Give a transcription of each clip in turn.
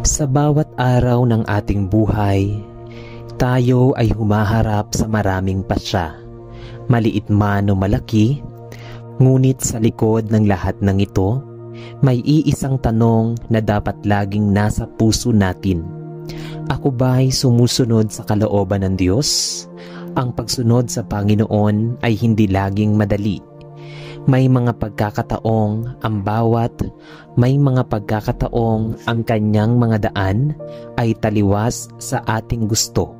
Sa bawat araw ng ating buhay, tayo ay humaharap sa maraming pasya, maliit man o malaki, ngunit sa likod ng lahat ng ito, may iisang tanong na dapat laging nasa puso natin. Ako ba'y sumusunod sa kalooban ng Diyos? Ang pagsunod sa Panginoon ay hindi laging madali. May mga pagkakataong may mga pagkakataong ang kanyang mga daan ay taliwas sa ating gusto,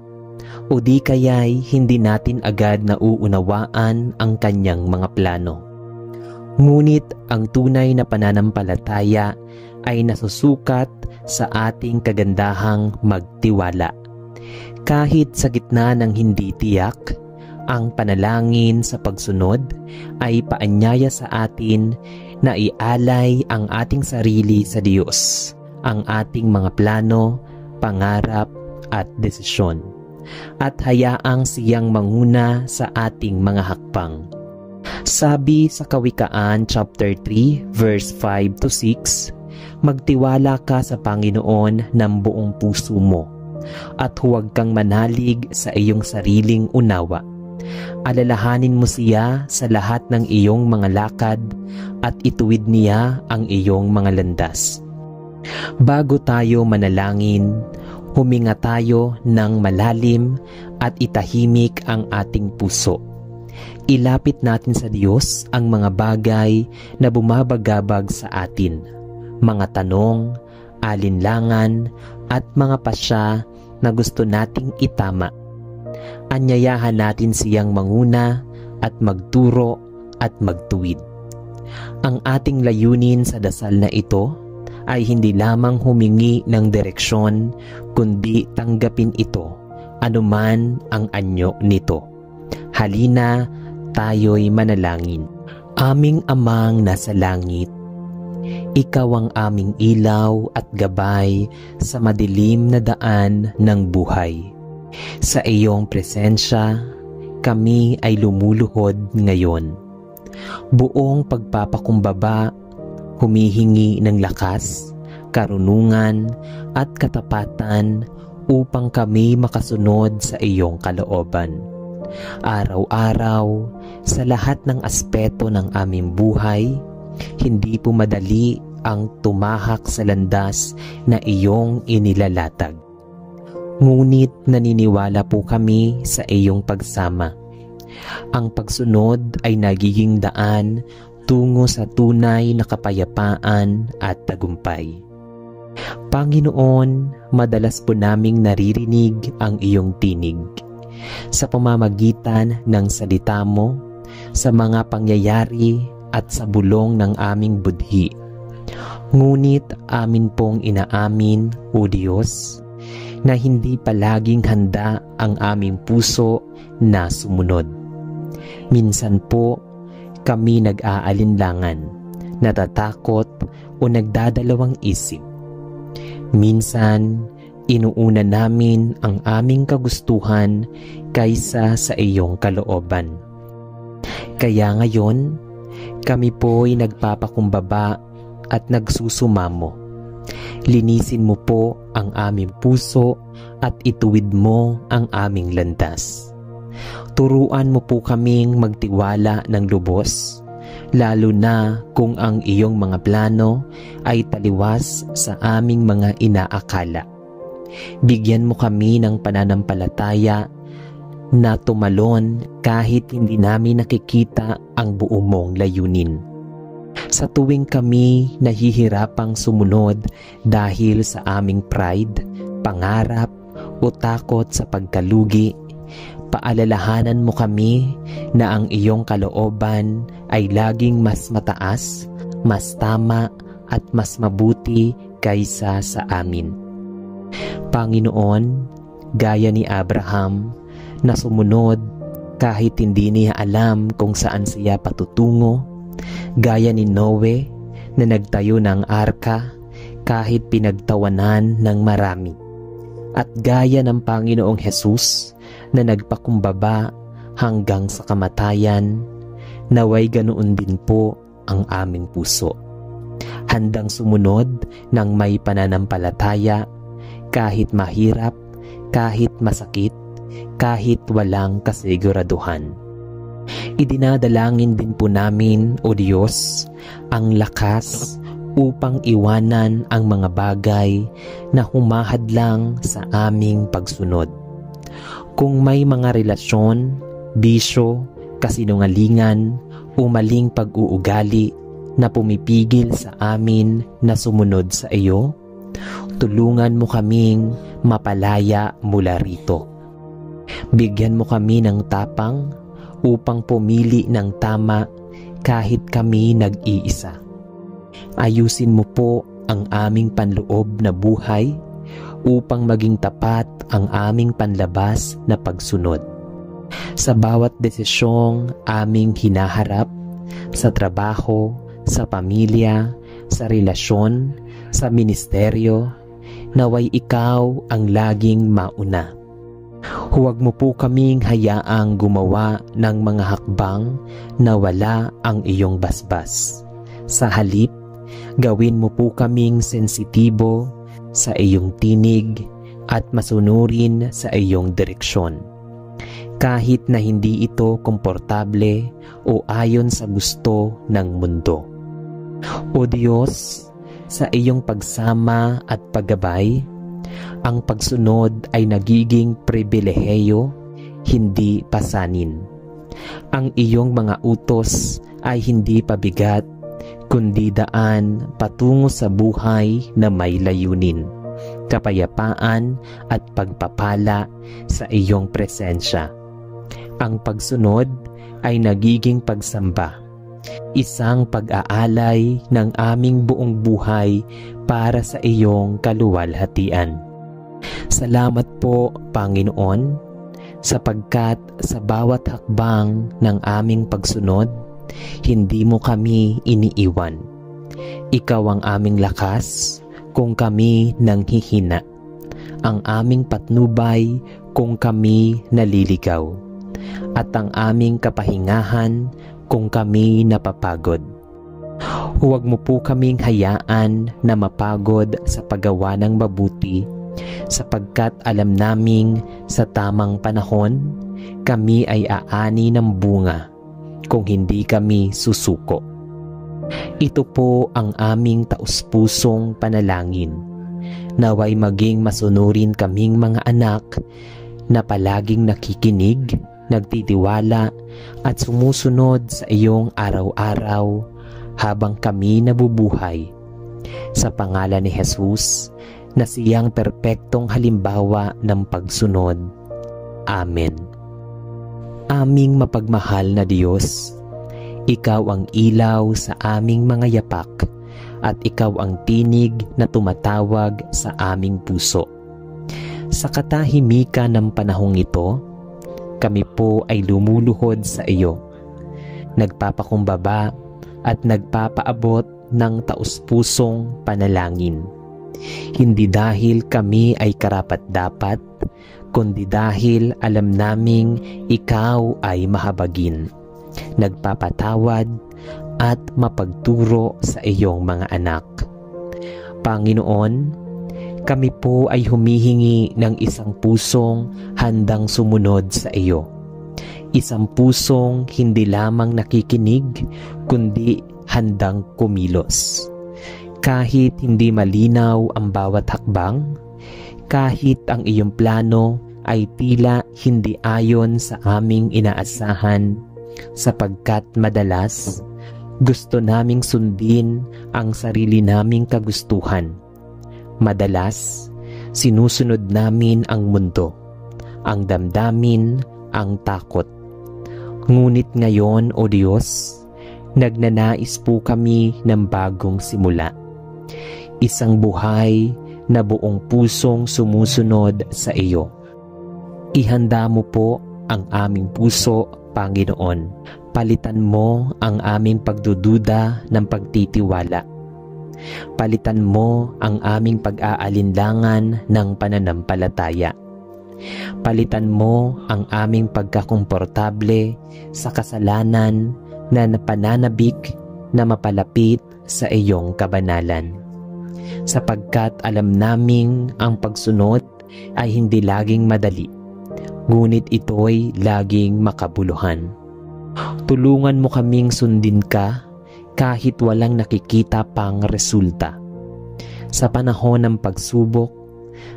o di kaya'y hindi natin agad nauunawaan ang kanyang mga plano. Ngunit ang tunay na pananampalataya ay nasusukat sa ating kagandahang magtiwala. Kahit sa gitna ng hindi tiyak, ang panalangin sa pagsunod ay paanyaya sa atin na ialay ang ating sarili sa Diyos, ang ating mga plano, pangarap at desisyon, at hayaang siyang manguna sa ating mga hakbang. Sabi sa Kawikaan chapter 3 verse 5 to 6, magtiwala ka sa Panginoon ng buong puso mo at huwag kang manalig sa iyong sariling unawa. Alalahanin mo siya sa lahat ng iyong mga lakad at ituwid niya ang iyong mga landas. Bago tayo manalangin, huminga tayo ng malalim at itahimik ang ating puso. Ilapit natin sa Diyos ang mga bagay na bumabagabag sa atin, mga tanong, alinlangan at mga pasya na gusto nating itama. Anyayahan natin siyang manguna at magturo at magtuwid. Ang ating layunin sa dasal na ito ay hindi lamang humingi ng direksyon, kundi tanggapin ito, anuman ang anyo nito. Halina, tayo'y manalangin. Aming Amang nasa langit, Ikaw ang aming ilaw at gabay sa madilim na daan ng buhay. Sa iyong presensya, kami ay lumuluhod ngayon. Buong pagpapakumbaba, humihingi ng lakas, karunungan at katapatan upang kami makasunod sa iyong kalooban. Araw-araw, sa lahat ng aspeto ng aming buhay, hindi po madali ang tumahak sa landas na iyong inilalatag. Ngunit naniniwala po kami sa iyong pagsama. Ang pagsunod ay nagiging daan tungo sa tunay na kapayapaan at tagumpay. Panginoon, madalas po naming naririnig ang iyong tinig sa pamamagitan ng salita mo, sa mga pangyayari at sa bulong ng aming budhi. Ngunit amin pong inaamin, O Diyos, na hindi palaging handa ang aming puso na sumunod. Minsan po, kami nag-aalinlangan, natatakot o nagdadalawang isip. Minsan, inuuna namin ang aming kagustuhan kaysa sa iyong kalooban. Kaya ngayon, kami po'y nagpapakumbaba at nagsusumamo. Linisin mo po ang aming puso at ituwid mo ang aming landas. Turuan mo po kaming magtiwala ng lubos, lalo na kung ang iyong mga plano ay taliwas sa aming mga inaakala. Bigyan mo kami ng pananampalataya na tumalon kahit hindi namin nakikita ang buo mong layunin. Sa tuwing kami nahihirapang sumunod dahil sa aming pride, pangarap o takot sa pagkalugi, paalalahanan mo kami na ang iyong kalooban ay laging mas mataas, mas tama at mas mabuti kaysa sa amin. Panginoon, gaya ni Abraham na sumunod kahit hindi niya alam kung saan siya patutungo, gaya ni Noe na nagtayo ng arka kahit pinagtawanan ng marami, at gaya ng Panginoong Hesus na nagpakumbaba hanggang sa kamatayan, naway ganoon din po ang aming puso. Handang sumunod ng may pananampalataya kahit mahirap, kahit masakit, kahit walang kasiguraduhan. Idinadalangin din po namin, O Diyos, ang lakas upang iwanan ang mga bagay na humahadlang sa aming pagsunod. Kung may mga relasyon, bisyo, kasinungalingan, o maling pag-uugali na pumipigil sa amin na sumunod sa iyo, tulungan mo kaming mapalaya mula rito. Bigyan mo kami ng tapang upang pumili ng tama kahit kami nag-iisa. Ayusin mo po ang aming panloob na buhay upang maging tapat ang aming panlabas na pagsunod. Sa bawat desisyong aming hinaharap, sa trabaho, sa pamilya, sa relasyon, sa ministeryo, naway ikaw ang laging mauna. Huwag mo po kaming hayaang gumawa ng mga hakbang na wala ang iyong basbas. Sa halip, gawin mo po kaming sensitibo sa iyong tinig at masunurin sa iyong direksyon. Kahit na hindi ito komportable o ayon sa gusto ng mundo. O Diyos, sa iyong pagsama at paggabay, ang pagsunod ay nagiging pribilehiyo, hindi pasanin. Ang iyong mga utos ay hindi pabigat, kundi daan patungo sa buhay na may layunin, kapayapaan at pagpapala sa iyong presensya. Ang pagsunod ay nagiging pagsamba, isang pag-aalay ng aming buong buhay para sa iyong kaluwalhatian. Salamat po, Panginoon, sapagkat sa bawat hakbang ng aming pagsunod, hindi mo kami iniiwan. Ikaw ang aming lakas kung kami nanghihina, ang aming patnubay kung kami naliligaw, at ang aming kapahingahan kung kami napapagod. Huwag mo po kaming hayaan na mapagod sa paggawa ng mabuti, sapagkat alam naming sa tamang panahon, kami ay aani ng bunga kung hindi kami susuko. Ito po ang aming taus-pusong panalangin, naway maging masunurin kaming mga anak na palaging nakikinig, nagtitiwala at sumusunod sa iyong araw-araw habang kami nabubuhay. Sa pangalan ni Jesus, na siyang perpektong halimbawa ng pagsunod. Amen. Aming mapagmahal na Diyos, ikaw ang ilaw sa aming mga yapak at ikaw ang tinig na tumatawag sa aming puso. Sa katahimikan ng panahong ito, kami po ay lumuluhod sa iyo, nagpapakumbaba at nagpapaabot ng taus-pusong panalangin. Hindi dahil kami ay karapat-dapat, kundi dahil alam naming ikaw ay mahabagin, nagpapatawad at mapagturo sa iyong mga anak. Panginoon, kami po ay humihingi ng isang pusong handang sumunod sa iyo. Isang pusong hindi lamang nakikinig, kundi handang kumilos. Kahit hindi malinaw ang bawat hakbang, kahit ang iyong plano ay tila hindi ayon sa aming inaasahan, sapagkat madalas gusto naming sundin ang sarili naming kagustuhan. Madalas, sinusunod namin ang mundo, ang damdamin, ang takot. Ngunit ngayon, O Diyos, nagnanais po kami ng bagong simula. Isang buhay na buong pusong sumusunod sa iyo. Ihanda mo po ang aming puso, Panginoon. Palitan mo ang aming pagdududa ng pagtitiwala. Palitan mo ang aming pag-aalinlangan ng pananampalataya. Palitan mo ang aming pagkakomportable sa kasalanan na pananabik na mapalapit sa iyong kabanalan. sapagkat alam naming ang pagsunod ay hindi laging madali, ngunit ito'y laging makabuluhan. Tulungan mo kaming sundin ka kahit walang nakikita pang resulta. Sa panahon ng pagsubok,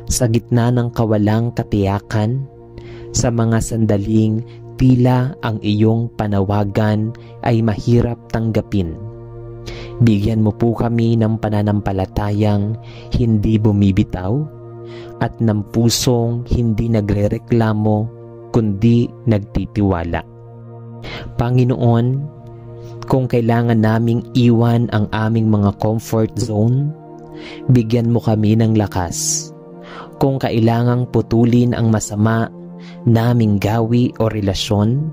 sa gitna ng kawalang katiyakan, sa mga sandaling tila ang iyong panawagan ay mahirap tanggapin, bigyan mo po kami ng pananampalatayang hindi bumibitaw at ng pusong hindi nagrereklamo kundi nagtitiwala. Panginoon, kung kailangan naming iwan ang aming mga comfort zone, bigyan mo kami ng lakas. Kung kailangang putulin ang masama naming gawi o relasyon,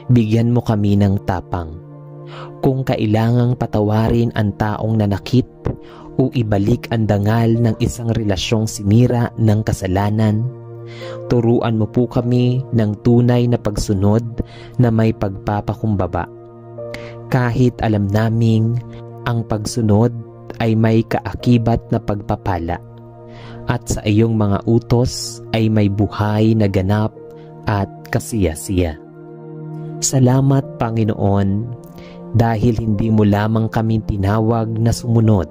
bigyan mo kami ng tapang. Kung kailangang patawarin ang taong nanakit o ibalik ang dangal ng isang relasyong sinira ng kasalanan, turuan mo po kami ng tunay na pagsunod na may pagpapakumbaba. Kahit alam naming ang pagsunod ay may kaakibat na pagpapala, at sa iyong mga utos ay may buhay na ganap at kasiya-siya. Salamat, Panginoon, dahil hindi mo lamang kami tinawag na sumunod,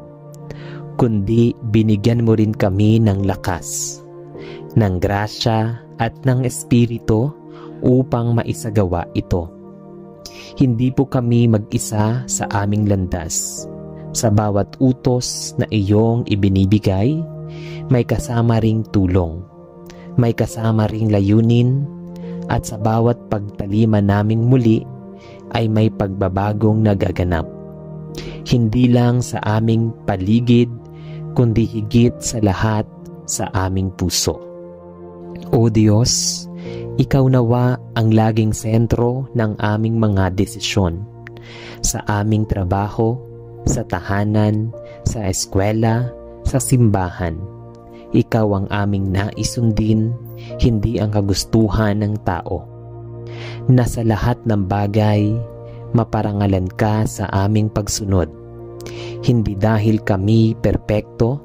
kundi binigyan mo rin kami ng lakas, ng grasya at ng espiritu upang maisagawa ito. Hindi po kami mag-isa sa aming landas. Sa bawat utos na iyong ibinibigay, may kasama ring tulong, may kasama ring layunin, at sa bawat pagtalima naming muli ay may pagbabagong nagaganap. Hindi lang sa aming paligid, kundi higit sa lahat sa aming puso. O Diyos, Ikaw nawa ang laging sentro ng aming mga desisyon. Sa aming trabaho, sa tahanan, sa eskwela, sa simbahan. Ikaw ang aming naisundin, hindi ang kagustuhan ng tao. Na sa lahat ng bagay, maparangalan ka sa aming pagsunod. Hindi dahil kami perpekto,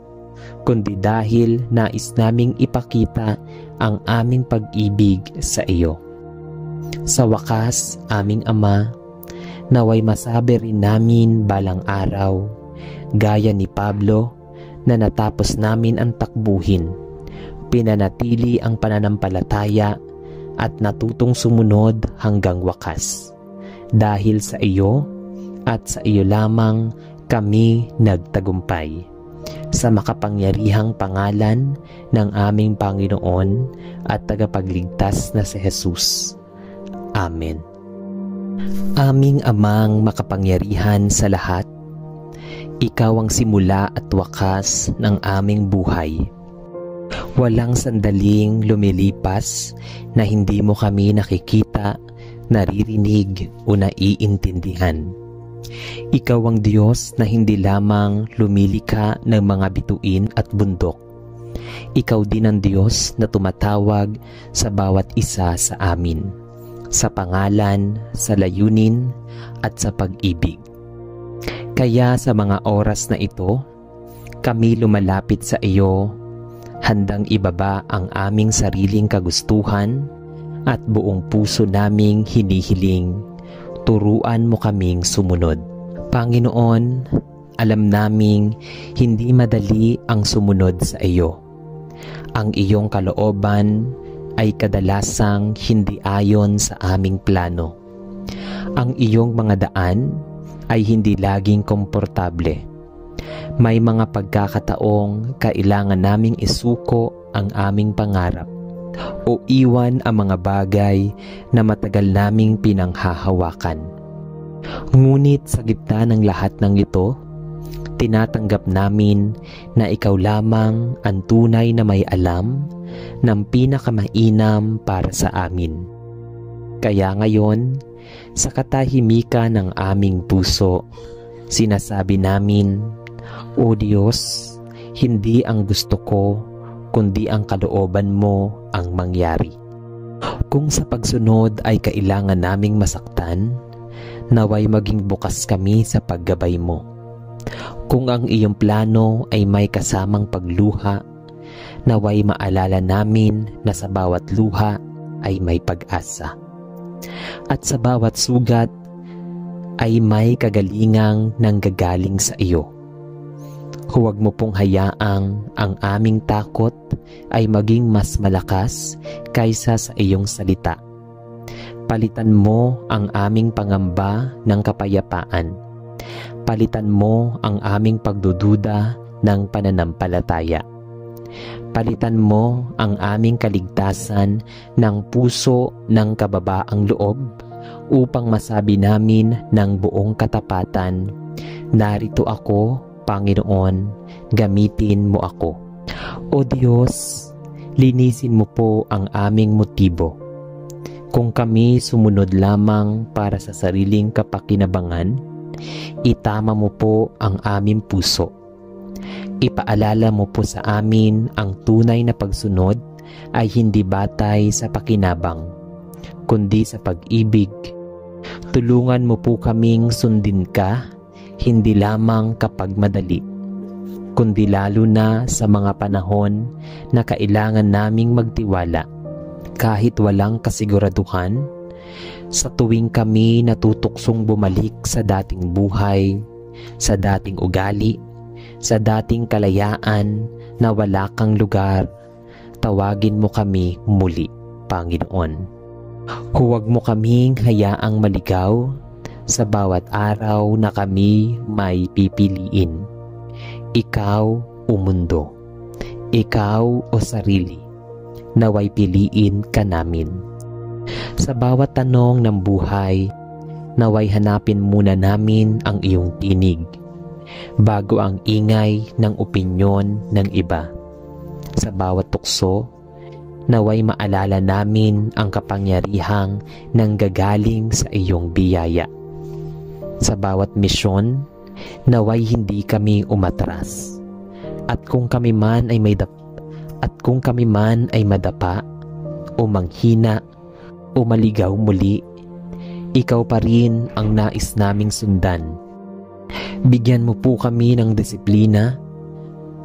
kundi dahil nais naming ipakita ang aming pag-ibig sa iyo. Sa wakas, aming Ama, naway masabi rin namin balang araw, gaya ni Pablo, na natapos namin ang takbuhin, pinanatili ang pananampalataya at natutong sumunod hanggang wakas. Dahil sa iyo at sa iyo lamang kami nagtagumpay. Sa makapangyarihang pangalan ng aming Panginoon at tagapagligtas na si Jesus. Amen. Aming Amang makapangyarihan sa lahat, Ikaw ang simula at wakas ng aming buhay. Walang sandaling lumilipas na hindi mo kami nakikita, naririnig o naiintindihan. Ikaw ang Diyos na hindi lamang lumilikha ng mga bituin at bundok. Ikaw din ang Diyos na tumatawag sa bawat isa sa amin, sa pangalan, sa layunin, at sa pag-ibig. Kaya sa mga oras na ito, kami lumalapit sa iyo, handang ibaba ang aming sariling kagustuhan at buong puso naming hinihiling, turuan mo kaming sumunod. Panginoon, alam naming hindi madali ang sumunod sa iyo. Ang iyong kalooban ay kadalasang hindi ayon sa aming plano. Ang iyong mga daan ay hindi laging komportable. May mga pagkakataong kailangan naming isuko ang aming pangarap o iwan ang mga bagay na matagal naming pinanghahawakan. Ngunit sa gitna ng lahat ng ito, tinatanggap namin na ikaw lamang ang tunay na may alam ng pinakamainam para sa amin. Kaya ngayon, sa katahimikan ng aming puso, sinasabi namin, O Diyos, hindi ang gusto ko, kundi ang kalooban mo ang mangyari. Kung sa pagsunod ay kailangan naming masaktan, naway maging bukas kami sa paggabay mo. Kung ang iyong plano ay may kasamang pagluha, naway maalala namin na sa bawat luha ay may pag-asa. At sa bawat sugat ay may kagalingang nanggagaling sa iyo. Huwag mo pong hayaang ang aming takot ay maging mas malakas kaysa sa iyong salita. Palitan mo ang aming pangamba ng kapayapaan. Palitan mo ang aming pagdududa ng pananampalataya. Palitan mo ang aming kaligtasan ng puso ng kababaang loob upang masabi namin ng buong katapatan, narito ako, Panginoon, gamitin mo ako. O Diyos, linisin mo po ang aming motibo. Kung kami sumunod lamang para sa sariling kapakinabangan, itama mo po ang aming puso. Ipaalala mo po sa amin ang tunay na pagsunod ay hindi batay sa pakinabang, kundi sa pag-ibig. Tulungan mo po kaming sundin ka, hindi lamang kapag madali, kundi lalo na sa mga panahon na kailangan naming magtiwala. Kahit walang kasiguraduhan, sa tuwing kami natutuksong bumalik sa dating buhay, sa dating ugali, sa dating kalayaan na wala kang lugar, tawagin mo kami muli, Panginoon. Huwag mo kaming hayaang maligaw sa bawat araw na kami may pipiliin. Ikaw o mundo, ikaw o sarili, naway piliin ka namin. Sa bawat tanong ng buhay, naway hanapin muna namin ang iyong tinig bago ang ingay ng opinyon ng iba. Sa bawat tukso, naway maalala namin ang kapangyarihang nanggagaling sa iyong biyaya. Sa bawat misyon, naway hindi kami umatras. At kung kami man ay madapa o manghina o maligaw muli, ikaw pa rin ang nais naming sundan. Bigyan mo po kami ng disiplina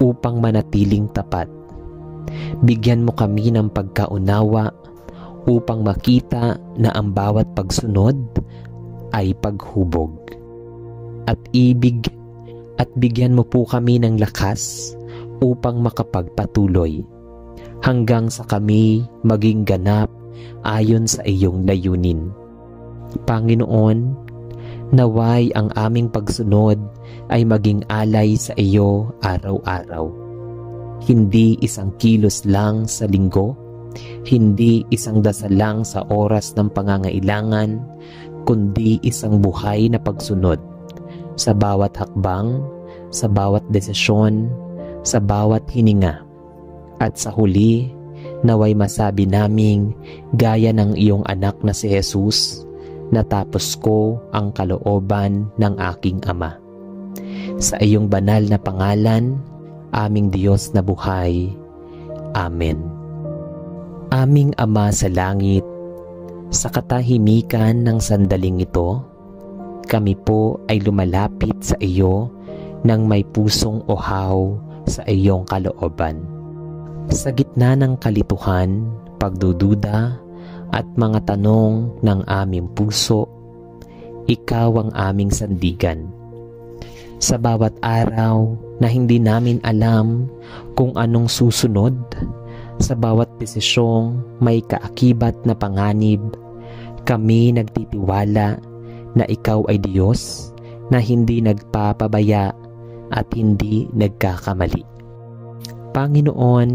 upang manatiling tapat. Bigyan mo kami ng pagkaunawa upang makita na ang bawat pagsunod ay paghubog. At bigyan mo po kami ng lakas upang makapagpatuloy hanggang sa kami maging ganap ayon sa iyong layunin. Panginoon, naway ang aming pagsunod ay maging alay sa iyo araw-araw. Hindi isang kilos lang sa linggo, hindi isang dasal lang sa oras ng pangangailangan, kundi isang buhay na pagsunod sa bawat hakbang, sa bawat desisyon, sa bawat hininga. At sa huli, naway masabi naming gaya ng iyong anak na si Jesus, natapos ko ang kalooban ng aking Ama. Sa iyong banal na pangalan, aming Diyos na buhay. Amen. Aming Ama sa langit, sa katahimikan ng sandaling ito, kami po ay lumalapit sa iyo ng may pusong uhaw sa iyong kalooban. Sa gitna ng kalituhan, pagdududa, at mga tanong ng aming puso, ikaw ang aming sandigan. Sa bawat araw na hindi namin alam kung anong susunod, sa bawat desisyong may kaakibat na panganib, kami nagtitiwala na ikaw ay Diyos na hindi nagpapabaya at hindi nagkakamali. Panginoon,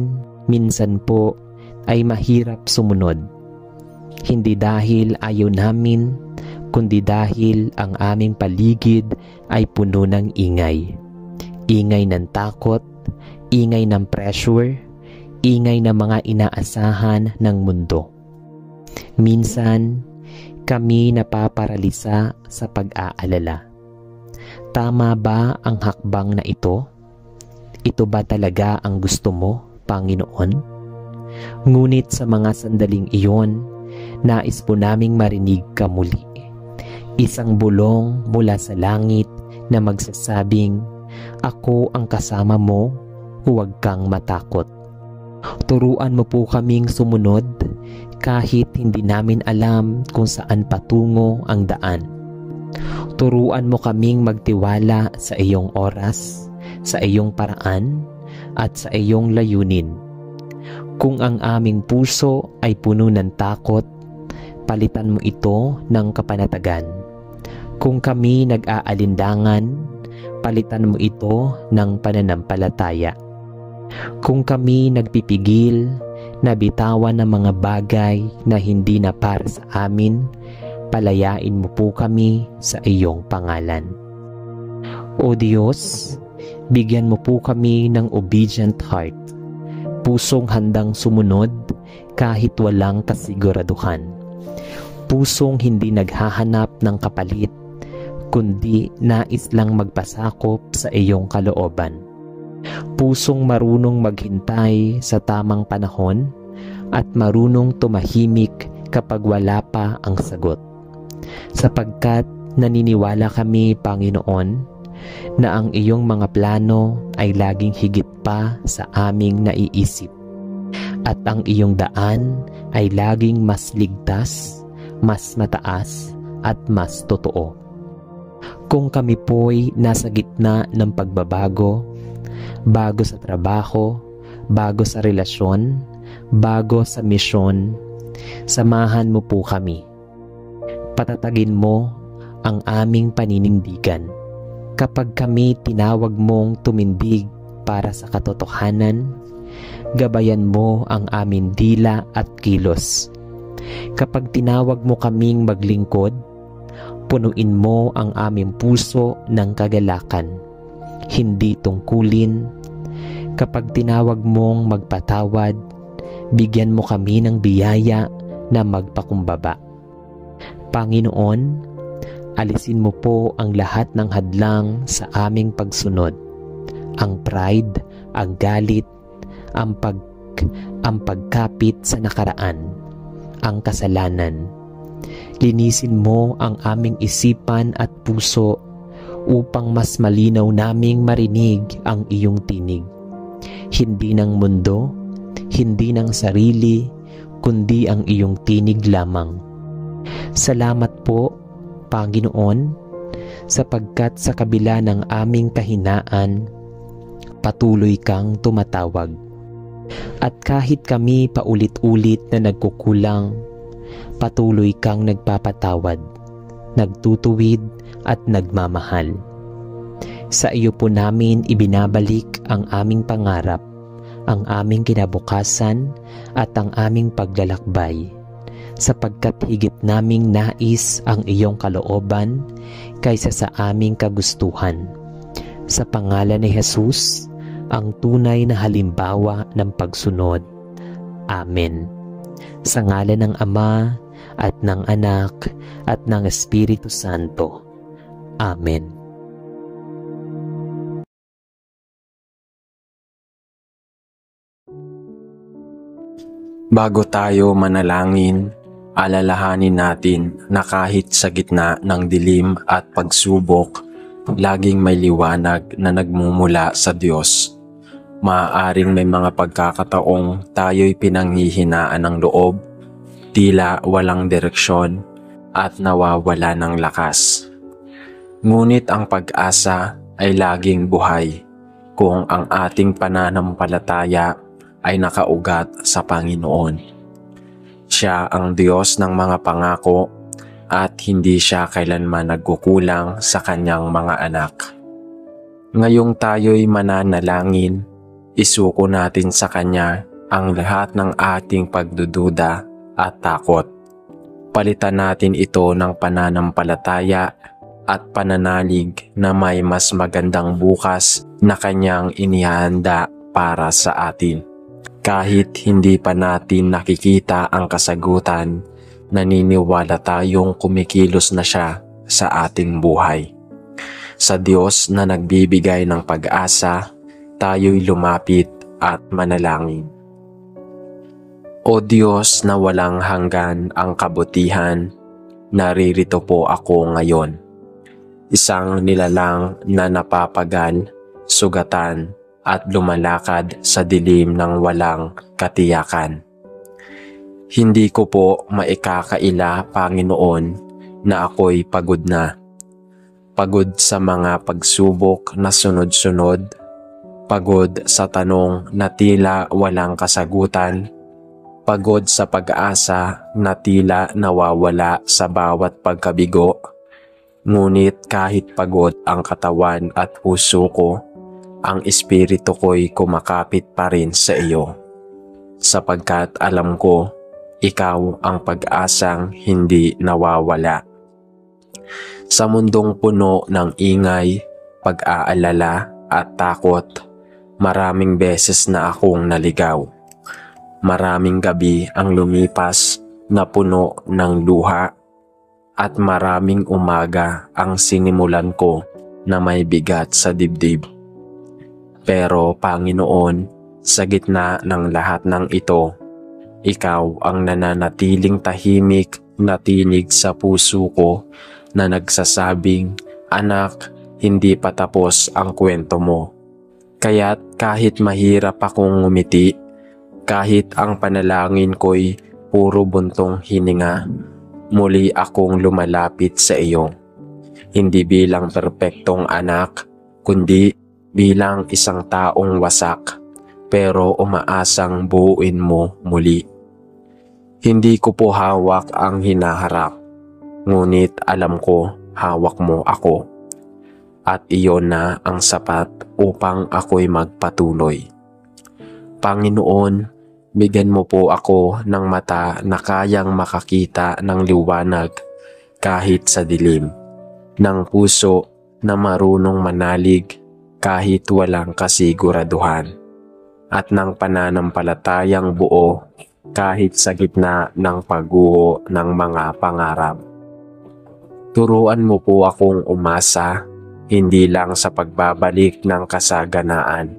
minsan po ay mahirap sumunod. Hindi dahil ayaw namin, kundi dahil ang aming paligid ay puno ng ingay. Ingay ng takot, ingay ng pressure, ingay ng mga inaasahan ng mundo. Minsan, kami napaparalisa sa pag-aalala. Tama ba ang hakbang na ito? Ito ba talaga ang gusto mo, Panginoon? Ngunit sa mga sandaling iyon, nais po naming marinig ka muli. Isang bulong mula sa langit na magsasabing, Ako ang kasama mo, huwag kang matakot. Turuan mo po kaming sumunod kahit hindi namin alam kung saan patungo ang daan. Turuan mo kaming magtiwala sa iyong oras, sa iyong paraan, at sa iyong layunin. Kung ang aming puso ay puno ng takot, palitan mo ito ng kapanatagan. Kung kami nag-aalindangan, palitan mo ito ng pananampalataya. Kung kami nagpipigil, nabitawan ng mga bagay na hindi na para sa amin, palayain mo po kami sa iyong pangalan. O Diyos, bigyan mo po kami ng obedient heart, pusong handang sumunod kahit walang kasiguraduhan, pusong hindi naghahanap ng kapalit, kundi nais lang magpasakop sa iyong kalooban. Pusong marunong maghintay sa tamang panahon at marunong tumahimik kapag wala pa ang sagot. Sapagkat naniniwala kami, Panginoon, na ang iyong mga plano ay laging higit pa sa aming naiisip at ang iyong daan ay laging mas ligtas, mas mataas at mas totoo. Kung kami po'y nasa gitna ng pagbabago, bago sa trabaho, bago sa relasyon, bago sa misyon, samahan mo po kami. Patatagin mo ang aming paninindigan. Kapag kami tinawag mong tumindig para sa katotohanan, gabayan mo ang aming dila at kilos. Kapag tinawag mo kaming maglingkod, punuin mo ang aming puso ng kagalakan, hindi tungkulin. Kapag tinawag mong magpatawad, bigyan mo kami ng biyaya na magpakumbaba. Panginoon, alisin mo po ang lahat ng hadlang sa aming pagsunod, ang pride, ang galit, ang pagkapit sa nakaraan, ang kasalanan. Linisin mo ang aming isipan at puso upang mas malinaw naming marinig ang iyong tinig. Hindi ng mundo, hindi ng sarili, kundi ang iyong tinig lamang. Salamat po, Panginoon, sapagkat sa kabila ng aming kahinaan, patuloy kang tumatawag. At kahit kami paulit-ulit na nagkukulang, patuloy kang nagpapatawad, nagtutuwid at nagmamahal. Sa iyo po namin ibinabalik ang aming pangarap, ang aming kinabukasan at ang aming paglalakbay, sapagkat higit naming nais ang iyong kalooban kaysa sa aming kagustuhan. Sa pangalan ni Jesus, ang tunay na halimbawa ng pagsunod. Amen. Sa ngalan ng Ama at ng Anak at ng Espiritu Santo. Amen. Bago tayo manalangin, alalahanin natin na kahit sa gitna ng dilim at pagsubok, laging may liwanag na nagmumula sa Diyos. Maaaring may mga pagkakataong tayo'y pinanghihinaan ng loob, tila walang direksyon at nawawala ng lakas. Ngunit ang pag-asa ay laging buhay kung ang ating pananampalataya ay nakaugat sa Panginoon. Siya ang Diyos ng mga pangako at hindi siya kailanman nagkukulang sa kanyang mga anak. Ngayong tayo'y mananalangin, isuko natin sa Kanya ang lahat ng ating pagdududa at takot. Palitan natin ito ng pananampalataya at pananalig na may mas magandang bukas na Kanyang inihanda para sa atin. Kahit hindi pa natin nakikita ang kasagutan, naniniwala tayong kumikilos na siya sa ating buhay. Sa Diyos na nagbibigay ng pag-asa, tayo'y lumapit at manalangin. O Diyos na walang hanggan ang kabutihan, naririto po ako ngayon. Isang nilalang na napapagal sugatan at lumalakad sa dilim ng walang katiyakan. Hindi ko po maikakaila, Panginoon, na ako'y pagod na. Pagod sa mga pagsubok na sunod-sunod, pagod sa tanong na tila walang kasagutan, pagod sa pag-asa na tila nawawala sa bawat pagkabigo. Ngunit kahit pagod ang katawan at puso ko, ang espiritu ko'y kumakapit pa rin sa iyo. Sapagkat alam ko, ikaw ang pag-asang hindi nawawala. Sa mundong puno ng ingay, pag-aalala at takot, maraming beses na akong naligaw. Maraming gabi ang lumipas na puno ng luha at maraming umaga ang sinimulan ko na may bigat sa dibdib. Pero Panginoon, sa gitna ng lahat ng ito, ikaw ang nananatiling tahimik na tinig sa puso ko na nagsasabing, "Anak, hindi pa tapos ang kwento mo." Kaya't kahit mahirap akong ngumiti, kahit ang panalangin ko'y puro buntong hininga, muli akong lumalapit sa iyo. Hindi bilang perpektong anak, kundi bilang isang taong wasak, pero umaasang buuin mo muli. Hindi ko po hawak ang hinaharap, ngunit alam ko hawak mo ako. At iyon na ang sapat upang ako'y magpatuloy. Panginoon, bigyan mo po ako ng mata na kayang makakita ng liwanag kahit sa dilim, ng puso na marunong manalig kahit walang kasiguraduhan, at ng pananampalatayang buo kahit sa gitna ng pagguho ng mga pangarap. Turuan mo po akong umasa, hindi lang sa pagbabalik ng kasaganaan,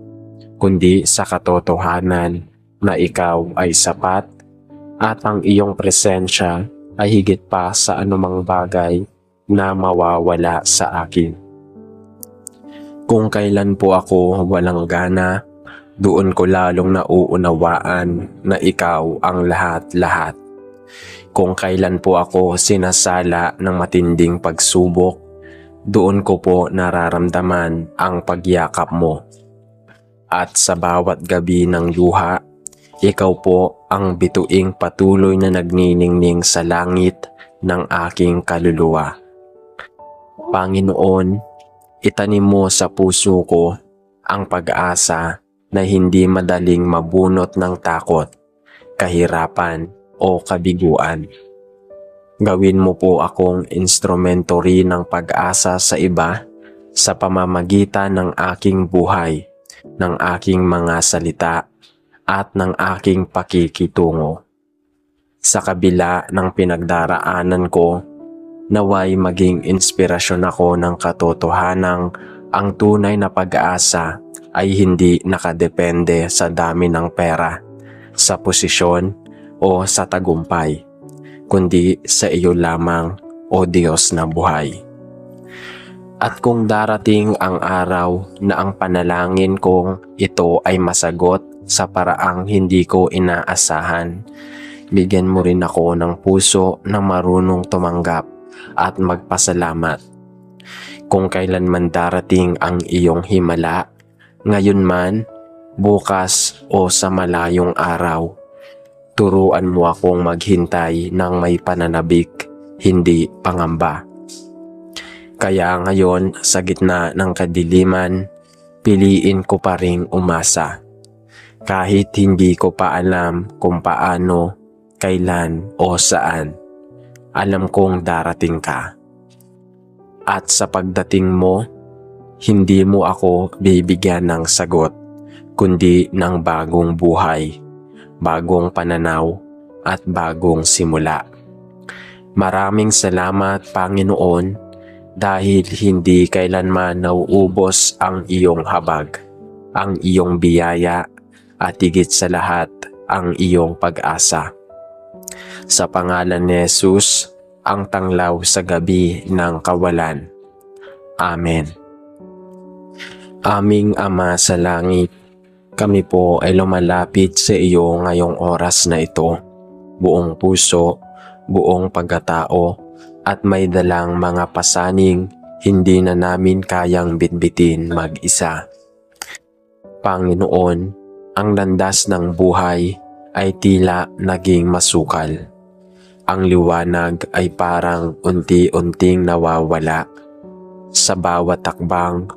kundi sa katotohanan na ikaw ay sapat at ang iyong presensya ay higit pa sa anumang bagay na mawawala sa akin. Kung kailan po ako walang gana, doon ko lalong nauunawaan na ikaw ang lahat-lahat. Kung kailan po ako sinasala ng matinding pagsubok, doon ko po nararamdaman ang pagyakap mo. At sa bawat gabi ng luha, ikaw po ang bituing patuloy na nagniningning sa langit ng aking kaluluwa. Panginoon, itanim mo sa puso ko ang pag-asa na hindi madaling mabunot ng takot, kahirapan o kabiguan. Gawin mo po akong instrumento rin ng pag-asa sa iba sa pamamagitan ng aking buhay, ng aking mga salita, at ng aking pakikitungo. Sa kabila ng pinagdaraanan ko, naway maging inspirasyon ako ng katotohanang ang tunay na pag-asa ay hindi nakadepende sa dami ng pera, sa posisyon o sa tagumpay, kundi sa iyo lamang, O Diyos na buhay. At kung darating ang araw na ang panalangin kong ito ay masagot sa paraang hindi ko inaasahan, bigyan mo rin ako ng puso na marunong tumanggap at magpasalamat. Kung kailanman darating ang iyong himala, ngayon man, bukas o sa malayong araw, turuan mo akong maghintay ng may pananabik, hindi pangamba. Kaya ngayon, sa gitna ng kadiliman, piliin ko pa ring umasa. Kahit hindi ko pa alam kung paano, kailan o saan, alam kong darating ka. At sa pagdating mo, hindi mo ako bibigyan ng sagot, kundi ng bagong buhay, bagong pananaw at bagong simula. Maraming salamat, Panginoon, dahil hindi kailanman nauubos ang iyong habag, ang iyong biyaya, at higit sa lahat ang iyong pag-asa. Sa pangalan ni Jesus, ang tanglaw sa gabi ng kawalan. Amen. Aming Ama sa langit, kami po ay lumalapit sa iyo ngayong oras na ito, buong puso, buong pagkatao, at may dalang mga pasaning hindi na namin kayang bitbitin mag-isa. Panginoon, ang landas ng buhay ay tila naging masukal. Ang liwanag ay parang unti-unting nawawala. Sa bawat takbang,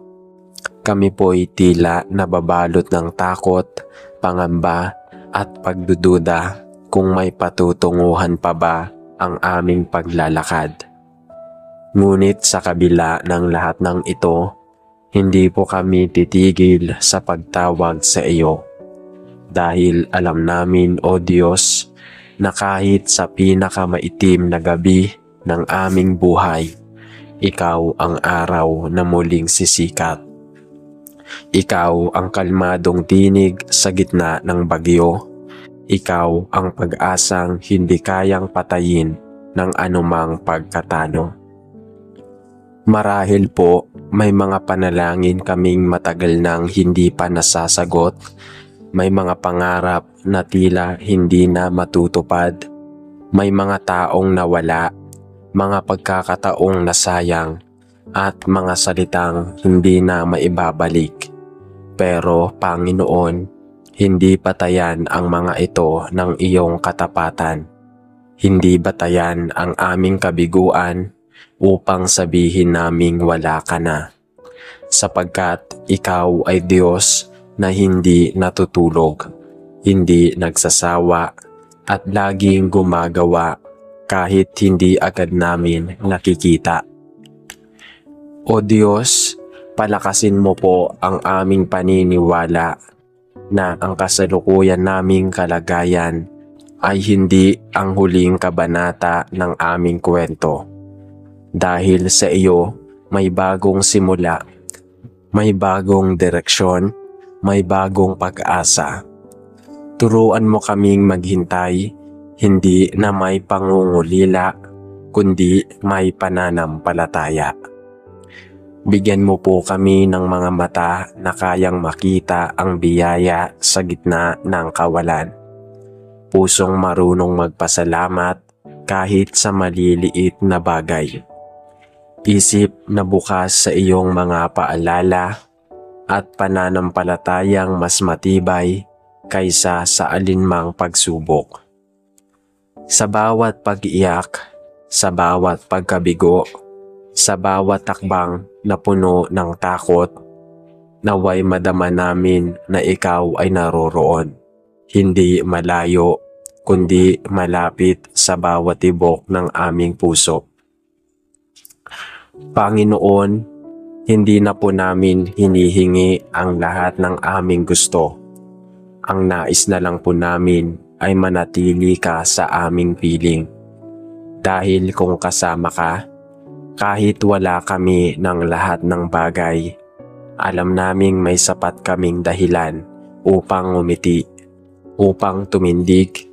kami po'y tila nababalot ng takot, pangamba at pagdududa kung may patutunguhan pa ba ang aming paglalakad. Ngunit sa kabila ng lahat ng ito, hindi po kami titigil sa pagtawag sa iyo. Dahil alam namin, O Diyos, na kahit sa pinakamaitim na gabi ng aming buhay, ikaw ang araw na muling sisikat. Ikaw ang kalmadong tinig sa gitna ng bagyo. Ikaw ang pag-asang hindi kayang patayin ng anumang pagkatalo. Marahil po may mga panalangin kaming matagal nang hindi pa nasasagot. May mga pangarap na tila hindi na matutupad. May mga taong nawala, mga pagkakataong nasayang, at mga salitang hindi na maibabalik. Pero Panginoon, hindi batayan ang mga ito ng iyong katapatan. Hindi batayan ang aming kabiguan upang sabihin naming wala ka na. Sapagkat ikaw ay Diyos na hindi natutulog, hindi nagsasawa, at laging gumagawa kahit hindi agad namin nakikita. O Diyos, palakasin mo po ang aming paniniwala na ang kasalukuyan naming kalagayan ay hindi ang huling kabanata ng aming kwento. Dahil sa iyo, may bagong simula, may bagong direksyon, may bagong pag-asa. Turuan mo kaming maghintay, hindi na may pangungulila, kundi may pananampalataya. Bigyan mo po kami ng mga mata na kayang makita ang biyaya sa gitna ng kawalan. Pusong marunong magpasalamat kahit sa maliliit na bagay. Isip na bukas sa iyong mga paalala at pananampalatayang mas matibay kaysa sa alinmang pagsubok. Sa bawat pag-iyak, sa bawat pagkabigo, sa bawat takbang na puno ng takot, naway madama namin na ikaw ay naroroon. Hindi malayo, kundi malapit sa bawat tibok ng aming puso. Panginoon, hindi na po namin hinihingi ang lahat ng aming gusto. Ang nais na lang po namin ay manatili ka sa aming piling. Dahil kung kasama ka, kahit wala kami ng lahat ng bagay, alam naming may sapat kaming dahilan upang ngumiti, upang tumindig,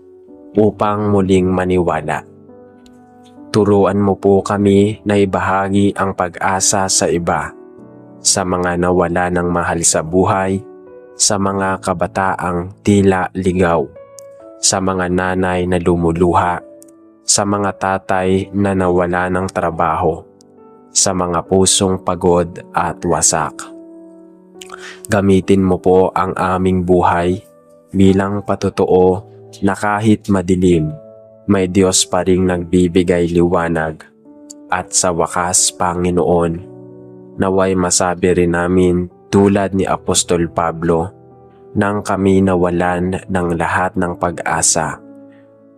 upang muling maniwala. Turuan mo po kami na ibahagi ang pag-asa sa iba, sa mga nawala ng mahal sa buhay, sa mga kabataang tila ligaw, sa mga nanay na lumuluha, sa mga tatay na nawala ng trabaho, sa mga pusong pagod at wasak. Gamitin mo po ang aming buhay bilang patotoo na kahit madilim, may Diyos pa ring nagbibigay liwanag. At sa wakas, Panginoon, naway masabi rin namin tulad ni Apostol Pablo, nang kami nawalan ng lahat ng pag-asa,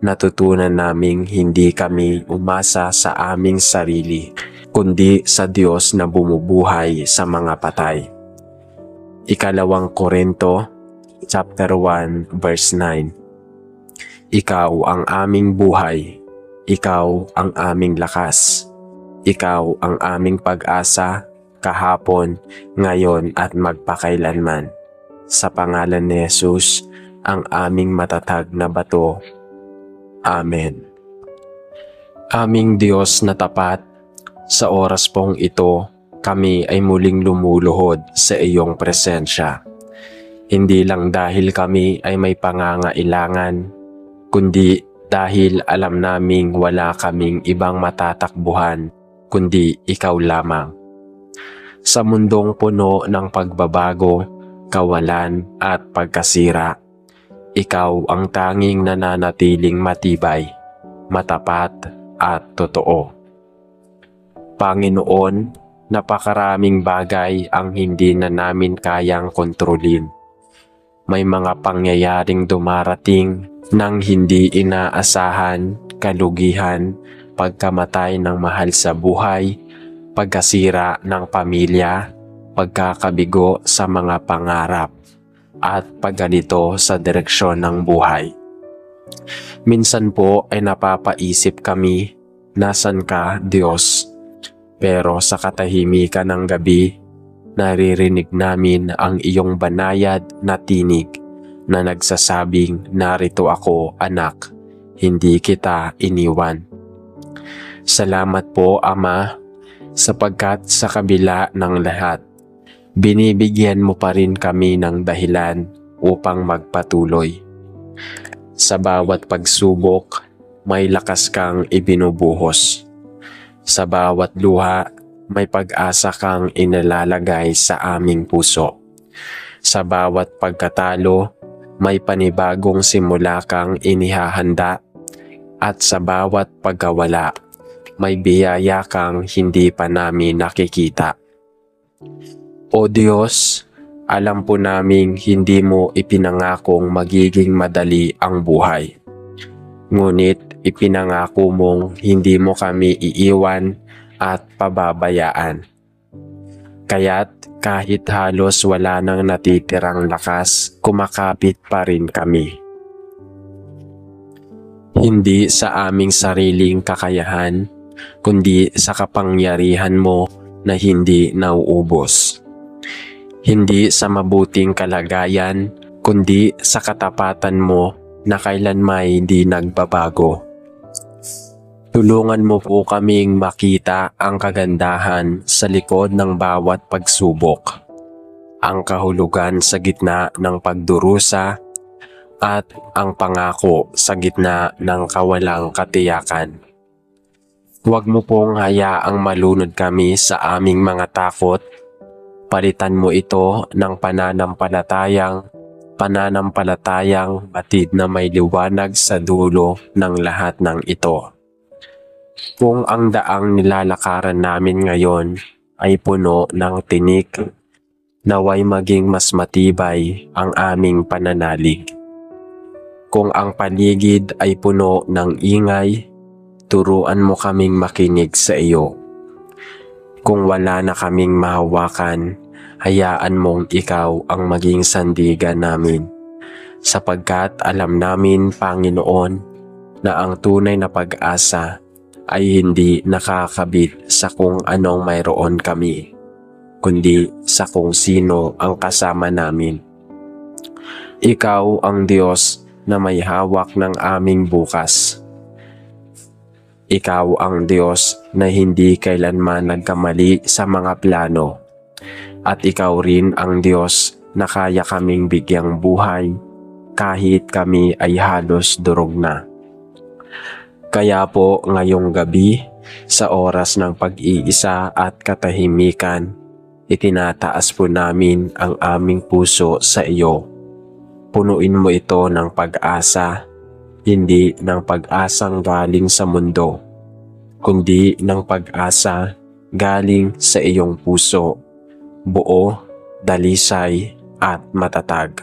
natutunan naming hindi kami umasa sa aming sarili, kundi sa Diyos na bumubuhay sa mga patay. Ikalawang Korinto, chapter 1, verse 9. Ikaw ang aming buhay, ikaw ang aming lakas, ikaw ang aming pag-asa, kahapon, ngayon at magpakailanman. Sa pangalan ni Jesus, ang aming matatag na bato. Amen. Aming Diyos na tapat, sa oras pong ito, kami ay muling lumuluhod sa iyong presensya. Hindi lang dahil kami ay may pangangailangan, kundi dahil alam naming wala kaming ibang matatakbuhan, kundi ikaw lamang. Sa mundong puno ng pagbabago, kawalan at pagkasira, ikaw ang tanging nananatiling matibay, matapat at totoo. Panginoon, napakaraming bagay ang hindi na namin kayang kontrolin. May mga pangyayaring dumarating nang hindi inaasahan, kalugihan, pagkamatay ng mahal sa buhay, pagkasira ng pamilya, pagkakabigo sa mga pangarap, at pagganito sa direksyon ng buhay. Minsan po ay napapaisip kami, nasan ka, Diyos? Pero sa katahimikan ng gabi, naririnig namin ang iyong banayad na tinig na nagsasabing, narito ako, anak, hindi kita iniwan. Salamat po, Ama, sapagkat sa kabila ng lahat, binibigyan mo pa rin kami ng dahilan upang magpatuloy. Sa bawat pagsubok, may lakas kang ibinubuhos. Sa bawat luha, may pag-asa kang inalalagay sa aming puso. Sa bawat pagkatalo, may panibagong simula kang inihahanda. At sa bawat pagkawala, may biyaya kang hindi pa namin nakikita. O Diyos, alam po naming hindi mo ipinangakong magiging madali ang buhay. Ngunit ipinangako mong hindi mo kami iiwan at pababayaan. Kaya't kahit halos wala nang natitirang lakas, kumakapit pa rin kami. Hindi sa aming sariling kakayahan, kundi sa kapangyarihan mo na hindi nauubos. Hindi sa mabuting kalagayan, kundi sa katapatan mo na kailanmay hindi nagbabago. Tulungan mo po kaming makita ang kagandahan sa likod ng bawat pagsubok, ang kahulugan sa gitna ng pagdurusa, at ang pangako sa gitna ng kawalang katiyakan. Huwag mo pong hayaang malunod kami sa aming mga takot. Palitan mo ito ng pananampalatayang batid na may liwanag sa dulo ng lahat ng ito. Kung ang daang nilalakaran namin ngayon ay puno ng tinik, naway maging mas matibay ang aming pananalig. Kung ang paligid ay puno ng ingay, turuan mo kaming makinig sa iyo. Kung wala na kaming mahawakan, hayaan mong ikaw ang maging sandigan namin. Sapagkat alam namin, Panginoon, na ang tunay na pag-asa ay hindi nakakabit sa kung anong mayroon kami, kundi sa kung sino ang kasama namin. Ikaw ang Diyos na may hawak ng aming bukas. Ikaw ang Diyos na hindi kailanman nagkamali sa mga plano. At ikaw rin ang Diyos na kaya kaming bigyang buhay kahit kami ay halos durog na. Kaya po ngayong gabi, sa oras ng pag-iisa at katahimikan, itinataas po namin ang aming puso sa iyo. Punuin mo ito ng pag-asa, hindi ng pag-asang galing sa mundo, kundi ng pag-asa galing sa iyong puso, buo, dalisay at matatag.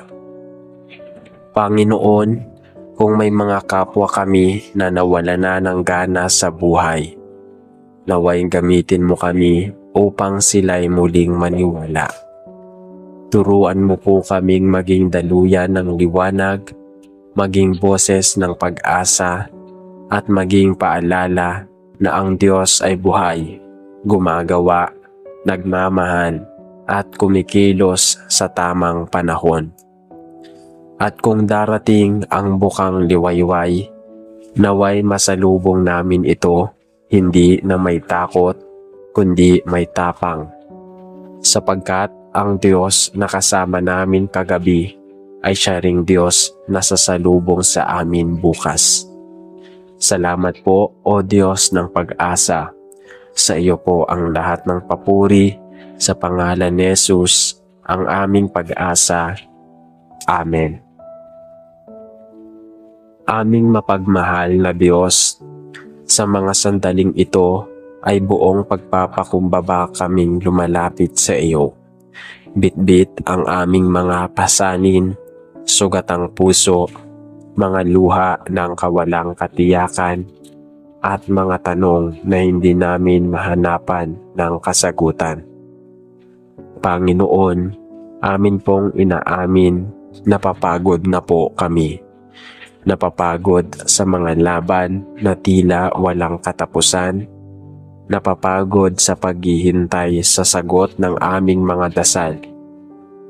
Panginoon, kung may mga kapwa kami na nawala na ng gana sa buhay, naway gamitin mo kami upang sila'y muling maniwala. Turuan mo po kaming maging daluyan ng liwanag, maging boses ng pag-asa, at maging paalala na ang Diyos ay buhay, gumagawa, nagmamahal, at kumikilos sa tamang panahon. At kung darating ang bukang liwayway, naway masalubong namin ito, hindi na may takot, kundi may tapang, sapagkat ang Diyos na kasama namin kagabi ay siya ring Diyos na sasalubong sa amin bukas. Salamat po, O Diyos ng pag-asa. Sa iyo po ang lahat ng papuri, sa pangalan ni Jesus, ang aming pag-asa. Amen. Aming mapagmahal na Diyos, sa mga sandaling ito ay buong pagpapakumbaba kaming lumalapit sa iyo. Bitbit ang aming mga pasanin, sugatang puso, mga luha ng kawalang katiyakan, at mga tanong na hindi namin mahanapan ng kasagutan. Panginoon, amin pong inaamin, napapagod na po kami. Napapagod sa mga laban na tila walang katapusan. Napapagod sa paghihintay sa sagot ng aming mga dasal.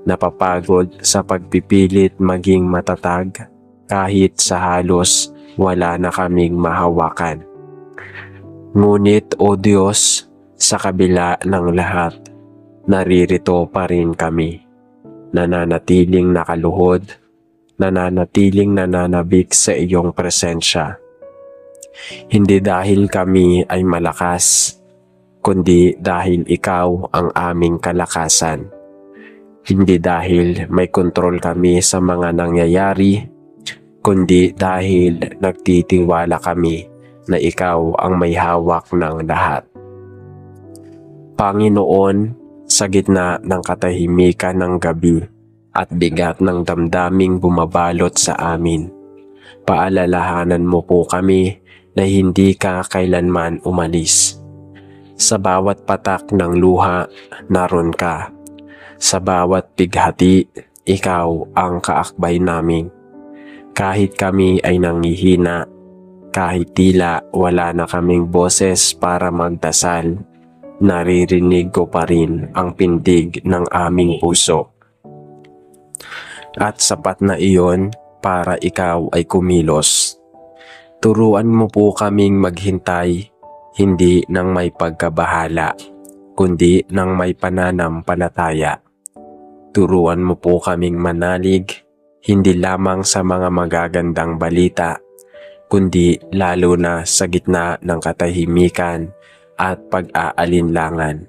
Napapagod sa pagpipilit maging matatag kahit sa halos wala na kaming mahawakan. Ngunit o Diyos, sa kabila ng lahat, naririto pa rin kami. Nananatiling nakaluhod, nananatiling nananabik sa iyong presensya. Hindi dahil kami ay malakas, kundi dahil ikaw ang aming kalakasan. Hindi dahil may kontrol kami sa mga nangyayari, kundi dahil nagtitiwala kami na ikaw ang may hawak ng lahat. Panginoon, sa gitna ng katahimikan ng gabi at bigat ng damdaming bumabalot sa amin, paalalahanan mo po kami na hindi ka kailanman umalis. Sa bawat patak ng luha, naroon ka. Sa bawat bighati, ikaw ang kaakbay namin. Kahit kami ay nanghihina, kahit tila wala na kaming boses para magdasal, naririnig ko pa rin ang pintig ng aming puso. At sapat na iyon para ikaw ay kumilos. Turuan mo po kaming maghintay, hindi ng may pagkabahala, kundi ng may pananampalataya. Turuan mo po kaming manalig, hindi lamang sa mga magagandang balita, kundi lalo na sa gitna ng katahimikan at pag-aalinlangan.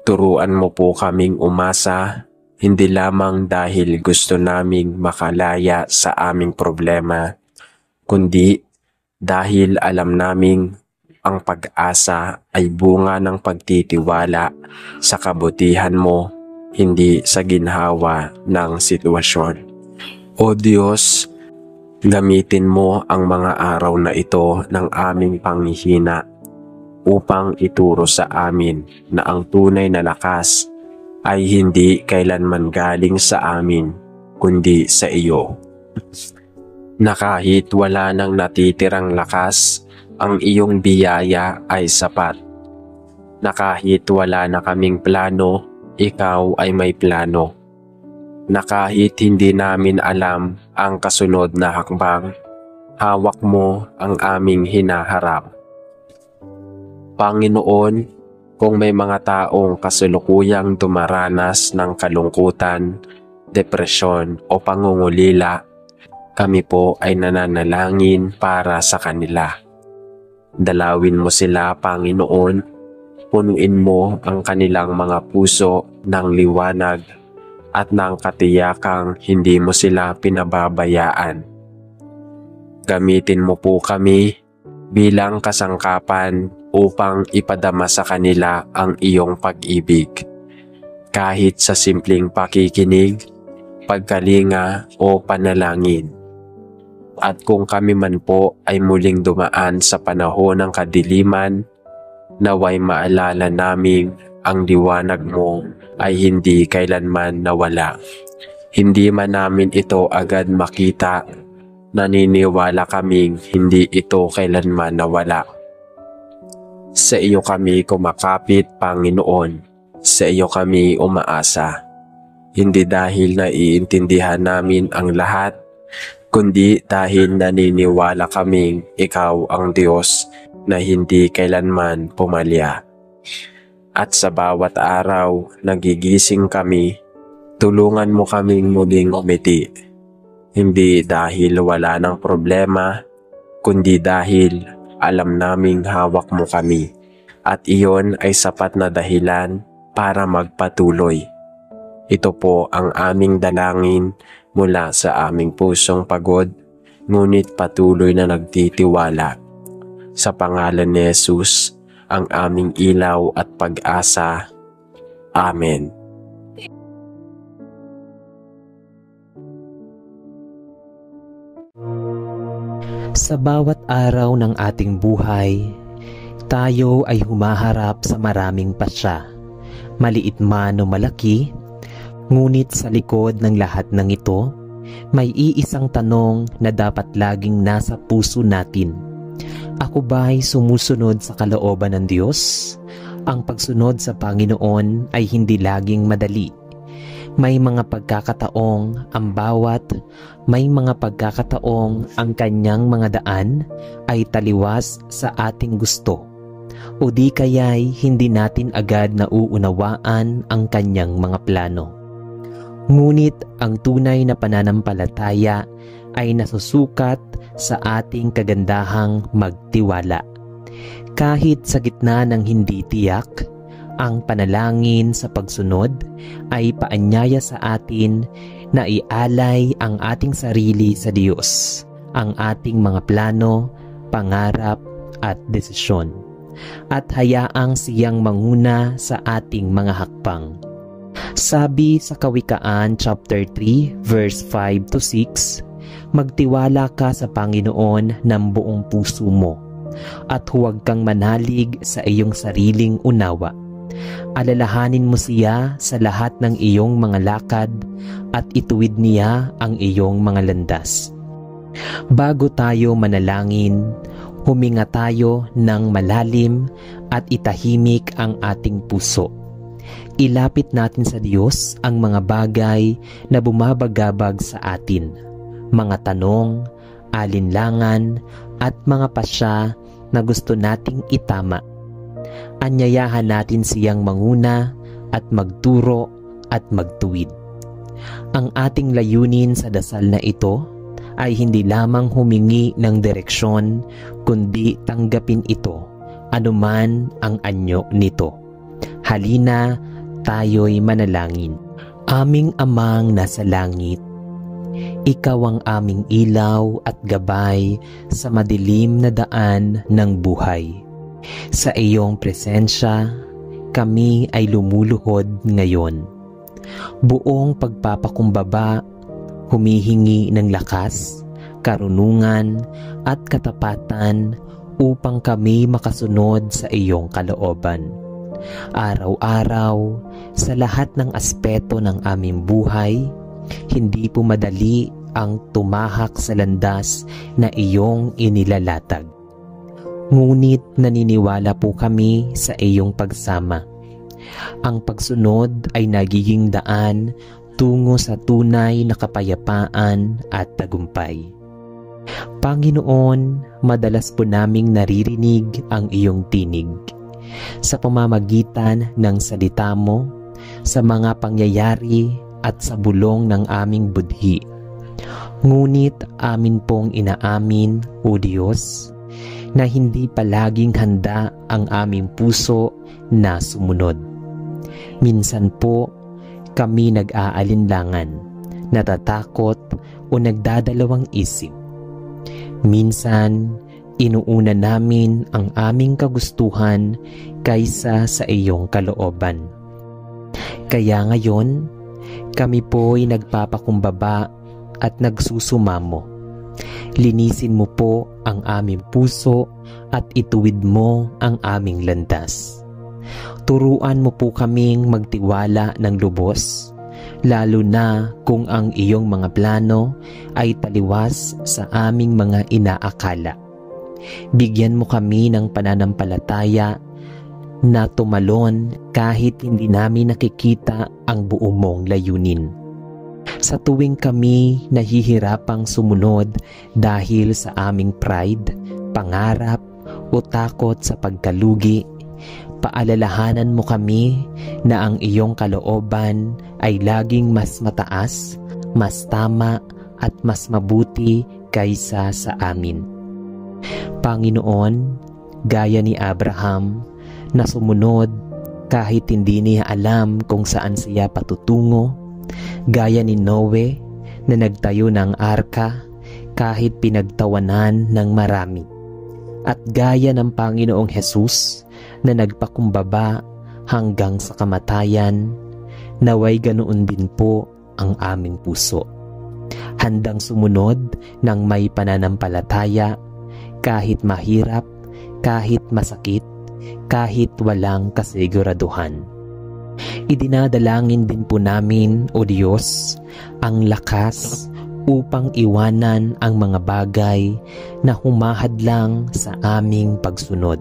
Turuan mo po kaming umasa, hindi lamang dahil gusto naming makalaya sa aming problema, kundi dahil alam naming ang pag-asa ay bunga ng pagtitiwala sa kabutihan mo, hindi sa ginhawa ng sitwasyon. O Diyos, gamitin mo ang mga araw na ito ng aming panghihina upang ituro sa amin na ang tunay na lakas ay hindi kailanman galing sa amin, kundi sa iyo. Na kahit wala nang natitirang lakas, ang iyong biyaya ay sapat. Na kahit wala na kaming plano, ikaw ay may plano. Na kahit hindi namin alam ang kasunod na hakbang, hawak mo ang aming hinaharap. Panginoon, kung may mga taong kasulukuyang dumaranas ng kalungkutan, depresyon o pangungulila, kami po ay nananalangin para sa kanila. Dalawin mo sila, Panginoon. Punuin mo ang kanilang mga puso ng liwanag at ng katiyakang hindi mo sila pinababayaan. Gamitin mo po kami bilang kasangkapan upang ipadama sa kanila ang iyong pag-ibig. Kahit sa simpleng pakikinig, pagkalinga o panalangin. At kung kami man po ay muling dumaan sa panahon ng kadiliman, naway maalala naming ang liwanag mo ay hindi kailanman nawala. Hindi man namin ito agad makita, naniniwala kaming hindi ito kailanman nawala. Sa iyo kami kumakapit, Panginoon. Sa iyo kami umaasa. Hindi dahil naiintindihan namin ang lahat, kundi dahil naniniwala kaming ikaw ang Diyos na hindi kailanman pumalya. At sa bawat araw nagigising kami, tulungan mo kaming muling umiti. Hindi dahil wala ng problema, kundi dahil alam naming hawak mo kami. At iyon ay sapat na dahilan para magpatuloy. Ito po ang aming dalangin mula sa aming pusong pagod, ngunit patuloy na nagtitiwala. Sa pangalan ni Jesus, ang aming ilaw at pag-asa. Amen. Sa bawat araw ng ating buhay, tayo ay humaharap sa maraming pasya, maliit man o malaki, ngunit sa likod ng lahat ng ito, may iisang tanong na dapat laging nasa puso natin. Ako ba'y sumusunod sa kalooban ng Diyos? Ang pagsunod sa Panginoon ay hindi laging madali. May mga pagkakataong may mga pagkakataong ang kanyang mga daan ay taliwas sa ating gusto. O di kaya'y hindi natin agad nauunawaan ang kanyang mga plano. Ngunit ang tunay na pananampalataya ay nasusukat sa ating kagandahang magtiwala. Kahit sa gitna ng hindi tiyak, ang panalangin sa pagsunod ay paanyaya sa atin na ialay ang ating sarili sa Diyos, ang ating mga plano, pangarap at desisyon, at hayaang siyang manguna sa ating mga hakbang. Sabi sa Kawikaan chapter 3 verse 5 to 6, magtiwala ka sa Panginoon ng buong puso mo at huwag kang manalig sa iyong sariling unawa. Alalahanin mo siya sa lahat ng iyong mga lakad at ituwid niya ang iyong mga landas. Bago tayo manalangin, huminga tayo ng malalim at itahimik ang ating puso. Ilapit natin sa Diyos ang mga bagay na bumabagabag sa atin, mga tanong, alinlangan at mga pasya na gusto nating itama. Anyayahan natin siyang manguna at magturo at magtuwid. Ang ating layunin sa dasal na ito ay hindi lamang humingi ng direksyon, kundi tanggapin ito, anuman ang anyo nito. Halina, tayo'y manalangin. Aming Amang nasa langit, Ikaw ang aming ilaw at gabay sa madilim na daan ng buhay. Sa iyong presensya, kami ay lumuluhod ngayon. Buong pagpapakumbaba, humihingi ng lakas, karunungan at katapatan upang kami makasunod sa iyong kalooban. Araw-araw, sa lahat ng aspeto ng aming buhay, hindi po madali ang tumahak sa landas na iyong inilalatag. Ngunit naniniwala po kami sa iyong pagsama. Ang pagsunod ay nagiging daan tungo sa tunay na kapayapaan at tagumpay. Panginoon, madalas po naming naririnig ang iyong tinig sa pamamagitan ng salita mo, sa mga pangyayari at sa bulong ng aming budhi. Ngunit amin pong inaamin, O Diyos, na hindi palaging handa ang aming puso na sumunod. Minsan po kami nag-aalinlangan, natatakot o nagdadalawang isip. Minsan, inuuna namin ang aming kagustuhan kaysa sa iyong kalooban. Kaya ngayon, kami po'y nagpapakumbaba at nagsusumamo. Linisin mo po ang aming puso at ituwid mo ang aming landas. Turuan mo po kaming magtiwala ng lubos, lalo na kung ang iyong mga plano ay taliwas sa aming mga inaakala. Bigyan mo kami ng pananampalataya na tumalon kahit hindi namin nakikita ang buo mong layunin. Sa tuwing kami nahihirapang sumunod dahil sa aming pride, pangarap o takot sa pagkalugi, Paalalahanan mo kami na ang iyong kalooban ay laging mas mataas, mas tama at mas mabuti kaysa sa amin. Panginoon, gaya ni Abraham na sumunod kahit hindi niya alam kung saan siya patutungo, gaya ni Noe na nagtayo ng arka kahit pinagtawanan ng marami, at gaya ng Panginoong Hesus na nagpakumbaba hanggang sa kamatayan, naway ganoon din po ang aming puso. Handang sumunod ng may pananampalataya kahit mahirap, kahit masakit, kahit walang kasiguraduhan. Idinadalangin din po namin, O Diyos, ang lakas upang iwanan ang mga bagay na humahadlang sa aming pagsunod.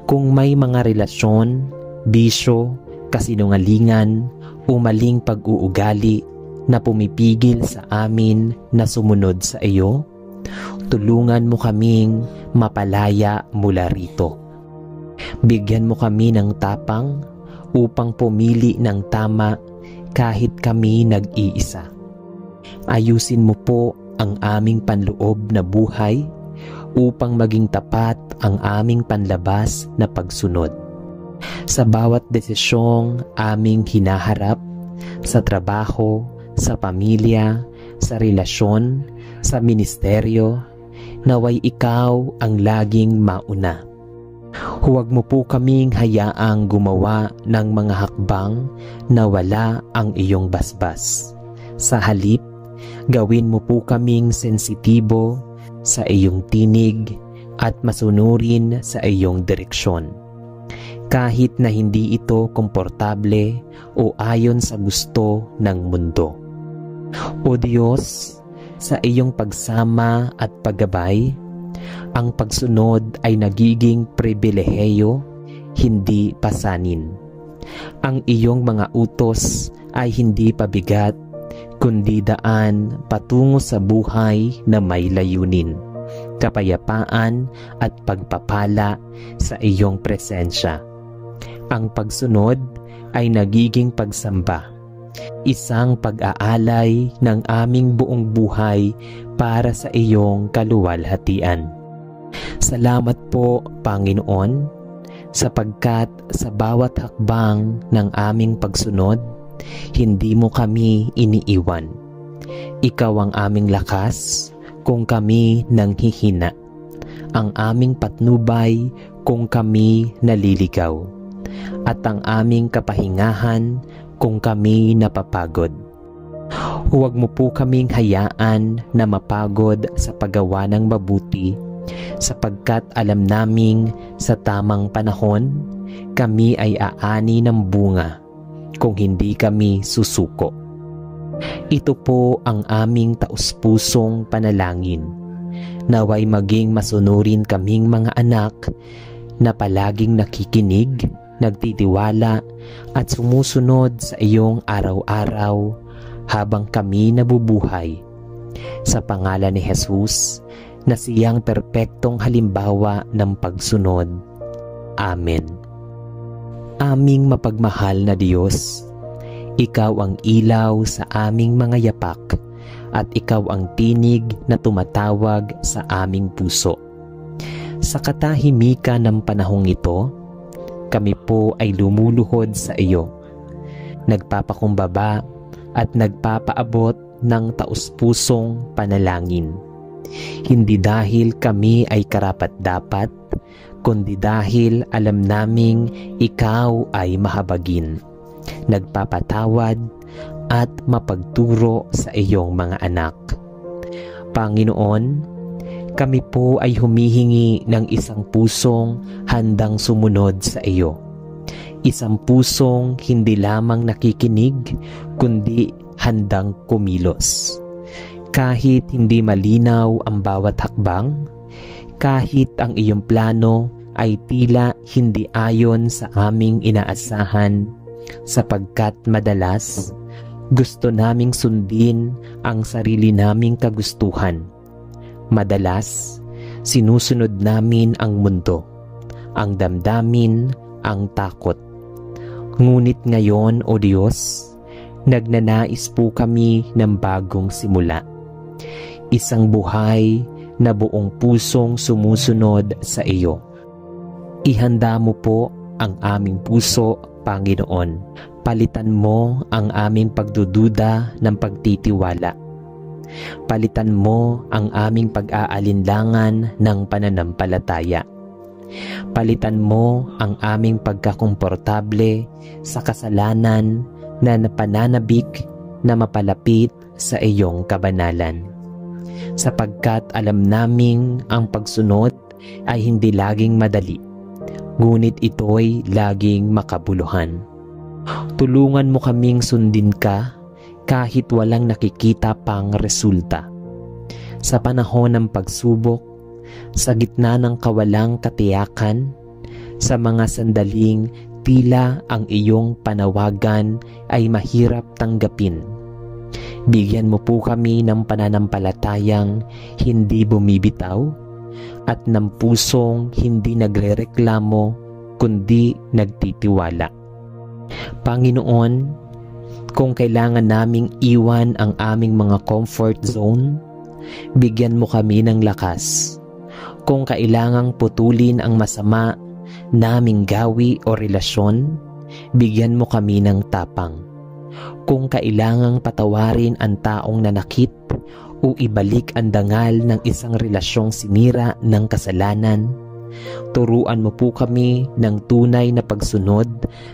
Kung may mga relasyon, bisyo, kasinungalingan o maling pag-uugali na pumipigil sa amin na sumunod sa iyo, tulungan mo kaming mapalaya mula rito. Bigyan mo kami ng tapang upang pumili ng tama kahit kami nag-iisa. Ayusin mo po ang aming panloob na buhay upang maging tapat ang aming panlabas na pagsunod. Sa bawat desisyong aming hinaharap, sa trabaho, sa pamilya, sa relasyon, sa ministeryo, naway ikaw ang laging mauna. Huwag mo po kaming hayaang gumawa ng mga hakbang na wala ang iyong basbas. Sa halip, gawin mo po kaming sensitibo sa iyong tinig at masunurin sa iyong direksyon. Kahit na hindi ito komportable o ayon sa gusto ng mundo. O Diyos, sa iyong pagsama at paggabay, ang pagsunod ay nagiging pribilehiyo, hindi pasanin. Ang iyong mga utos ay hindi pabigat, kundi daan patungo sa buhay na may layunin, kapayapaan at pagpapala sa iyong presensya. Ang pagsunod ay nagiging pagsamba, isang pag-aalay ng aming buong buhay para sa iyong kaluwalhatian. Salamat po, Panginoon, sapagkat sa bawat hakbang ng aming pagsunod, hindi mo kami iniiwan. Ikaw ang aming lakas kung kami nanghihina, ang aming patnubay kung kami naliligaw, at ang aming kapahingahan kung kami napapagod. Huwag mo po kaming hayaan na mapagod sa paggawa ng mabuti, sapagkat alam naming sa tamang panahon, kami ay aani ng bunga kung hindi kami susuko. Ito po ang aming taus-pusong panalangin. Naway maging masunurin kaming mga anak na palaging nakikinig, nagtitiwala at sumusunod sa iyong araw-araw habang kami nabubuhay. Sa pangalan ni Jesus, na siyang perpektong halimbawa ng pagsunod. Amen. Aming mapagmahal na Diyos, Ikaw ang ilaw sa aming mga yapak at Ikaw ang tinig na tumatawag sa aming puso. Sa katahimikan ng panahong ito, kami po ay lumuluhod sa iyo, nagpapakumbaba at nagpapaabot ng taus-pusong panalangin. Hindi dahil kami ay karapat-dapat, kundi dahil alam naming ikaw ay mahabagin, nagpapatawad at mapagturo sa iyong mga anak. Panginoon, kami po ay humihingi ng isang pusong handang sumunod sa iyo. Isang pusong hindi lamang nakikinig, kundi handang kumilos. Kahit hindi malinaw ang bawat hakbang, kahit ang iyong plano ay tila hindi ayon sa aming inaasahan, sapagkat madalas gusto naming sundin ang sarili naming kagustuhan. Madalas sinusunod namin ang mundo, ang damdamin ang takot. Ngunit ngayon, O Diyos, nagnanais po kami ng bagong simula. Isang buhay na buong pusong sumusunod sa iyo. Ihanda mo po ang aming puso, Panginoon. Palitan mo ang aming pagdududa ng pagtitiwala. Palitan mo ang aming pag-aalinlangan ng pananampalataya. Palitan mo ang aming pagkakomportable sa kasalanan na napananabik na mapalapit sa iyong kabanalan. Sapagkat alam naming ang pagsunod ay hindi laging madali, ngunit ito'y laging makabuluhan. Tulungan mo kaming sundin ka kahit walang nakikita pang resulta. Sa panahon ng pagsubok, sa gitna ng kawalang katiyakan, sa mga sandaling tila ang iyong panawagan ay mahirap tanggapin, bigyan mo po kami ng pananampalatayang hindi bumibitaw at ng pusong hindi nagrereklamo kundi nagtitiwala. Panginoon, kung kailangan naming iwan ang aming mga comfort zone, bigyan mo kami ng lakas. Kung kailangang putulin ang masama naming gawi o relasyon, bigyan mo kami ng tapang. Kung kailangang patawarin ang taong nanakit o ibalik ang dangal ng isang relasyong sinira ng kasalanan, turuan mo po kami ng tunay na pagsunod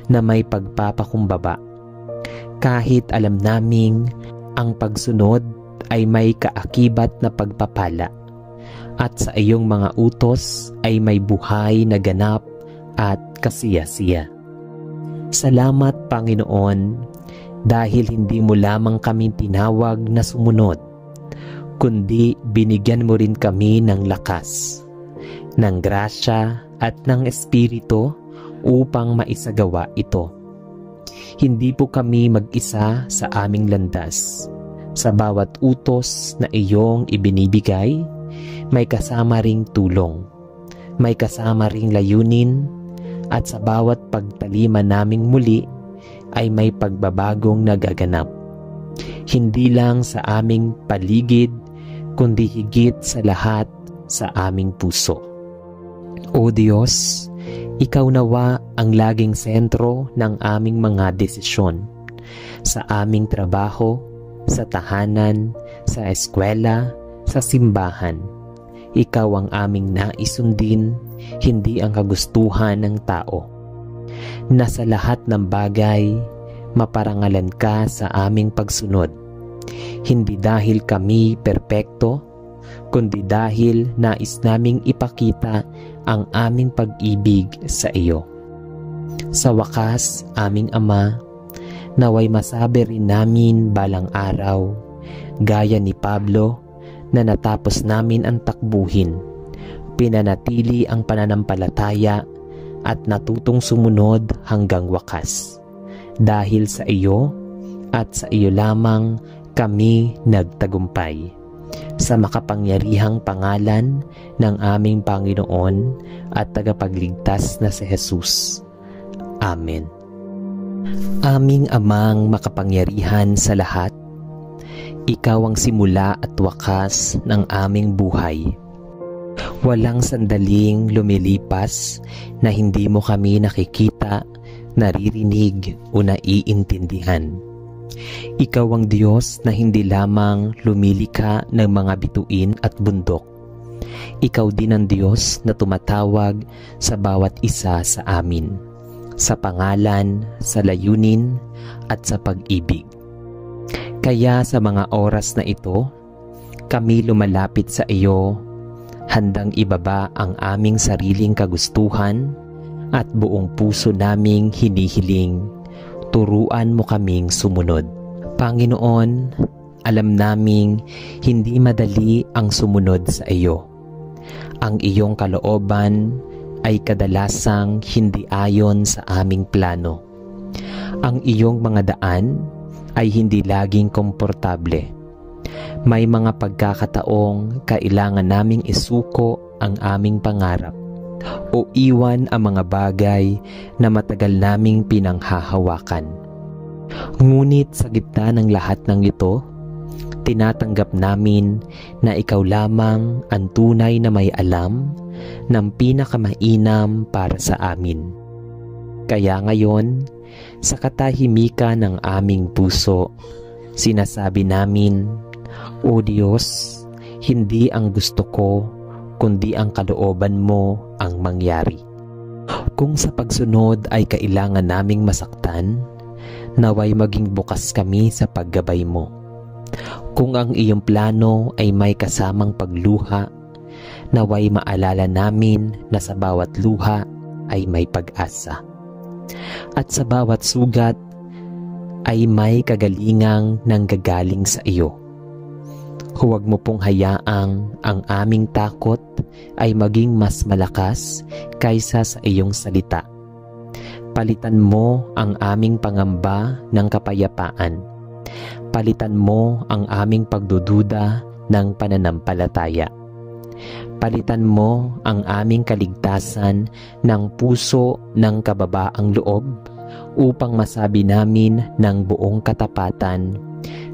na may pagpapakumbaba. Kahit alam naming ang pagsunod ay may kaakibat na pagpapala, at sa iyong mga utos ay may buhay na ganap at kasiya-siya. Salamat, Panginoon, dahil hindi mo lamang kami tinawag na sumunod, kundi binigyan mo rin kami ng lakas, ng grasya at ng espiritu upang maisagawa ito. Hindi po kami mag-isa sa aming landas. Sa bawat utos na iyong ibinibigay, may kasama ring tulong, may kasama ring layunin, at sa bawat pagtalima naming muli ay may pagbabagong nagaganap. Hindi lang sa aming paligid, kundi higit sa lahat sa aming puso. O Diyos, Ikaw nawa ang laging sentro ng aming mga desisyon, sa aming trabaho, sa tahanan, sa eskwela, sa simbahan. Ikaw ang aming naisundin, hindi ang kagustuhan ng tao. Na sa lahat ng bagay, maparangalan ka sa aming pagsunod. Hindi dahil kami perpekto, kundi dahil nais naming ipakita ang aming pag-ibig sa iyo. Sa wakas, aming Ama, naway masabi rin namin balang araw, gaya ni Pablo, na natapos namin ang takbuhin, pinanatili ang pananampalataya at natutong sumunod hanggang wakas. Dahil sa iyo at sa iyo lamang kami nagtagumpay. Sa makapangyarihang pangalan ng aming Panginoon at tagapagligtas na si Jesus. Amen. Aming Amang makapangyarihan sa lahat, Ikaw ang simula at wakas ng aming buhay. Walang sandaling lumilipas na hindi mo kami nakikita, naririnig o naiintindihan. Ikaw ang Diyos na hindi lamang lumilikha ng mga bituin at bundok. Ikaw din ang Diyos na tumatawag sa bawat isa sa amin, sa pangalan, sa layunin, at sa pag-ibig. Kaya sa mga oras na ito, kami lumalapit sa iyo, handang ibaba ang aming sariling kagustuhan at buong puso naming hinihiling, turuan mo kaming sumunod. Panginoon, alam naming hindi madali ang sumunod sa iyo. Ang iyong kalooban ay kadalasang hindi ayon sa aming plano. Ang iyong mga daan ay hindi laging komportable. May mga pagkakataong kailangan naming isuko ang aming pangarap o iwan ang mga bagay na matagal naming pinanghahawakan. Ngunit sa gitna ng lahat ng ito, tinatanggap namin na ikaw lamang ang tunay na may alam ng pinakamainam para sa amin. Kaya ngayon, sa katahimikan ng aming puso, sinasabi namin, O Diyos, hindi ang gusto ko, kundi ang kalooban mo ang mangyari. Kung sa pagsunod ay kailangan naming masaktan, naway maging bukas kami sa paggabay mo. Kung ang iyong plano ay may kasamang pagluha, naway maalala namin na sa bawat luha ay may pag-asa. At sa bawat sugat ay may kagalingang nanggagaling sa iyo. Huwag mo pong hayaang ang aming takot ay maging mas malakas kaysa sa iyong salita. Palitan mo ang aming pangamba ng kapayapaan. Palitan mo ang aming pagdududa ng pananampalataya. Palitan mo ang aming kaligtasan ng puso ng kababaang loob upang masabi namin ng buong katapatan,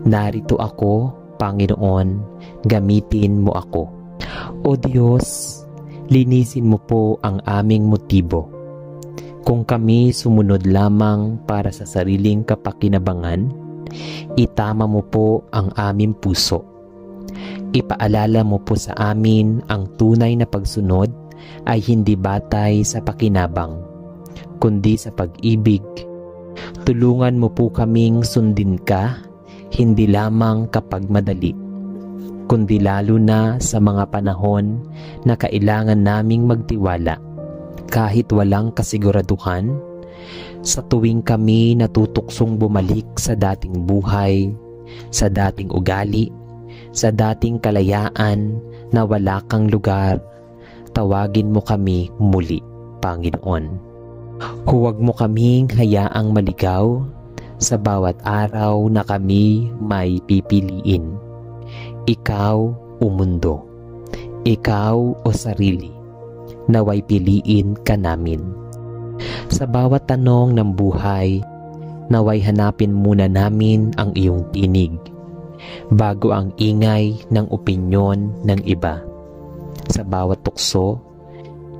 narito ako, Panginoon, gamitin mo ako. O Diyos, linisin mo po ang aming motibo. Kung kami sumunod lamang para sa sariling kapakinabangan, itama mo po ang aming puso. Ipaalala mo po sa amin ang tunay na pagsunod ay hindi batay sa pakinabang, kundi sa pag-ibig. Tulungan mo po kaming sundin ka, hindi lamang kapag madali, kundi lalo na sa mga panahon na kailangan naming magtiwala kahit walang kasiguraduhan, sa tuwing kami natutuksong bumalik sa dating buhay, sa dating ugali, sa dating kalayaan na wala kang lugar, tawagin mo kami muli, Panginoon. Huwag mo kaming hayaang maligaw sa bawat araw na kami may pipiliin. Ikaw o mundo, ikaw o sarili, naway piliin ka namin. Sa bawat tanong ng buhay, naway hanapin muna namin ang iyong tinig, bago ang ingay ng opinyon ng iba. Sa bawat tukso,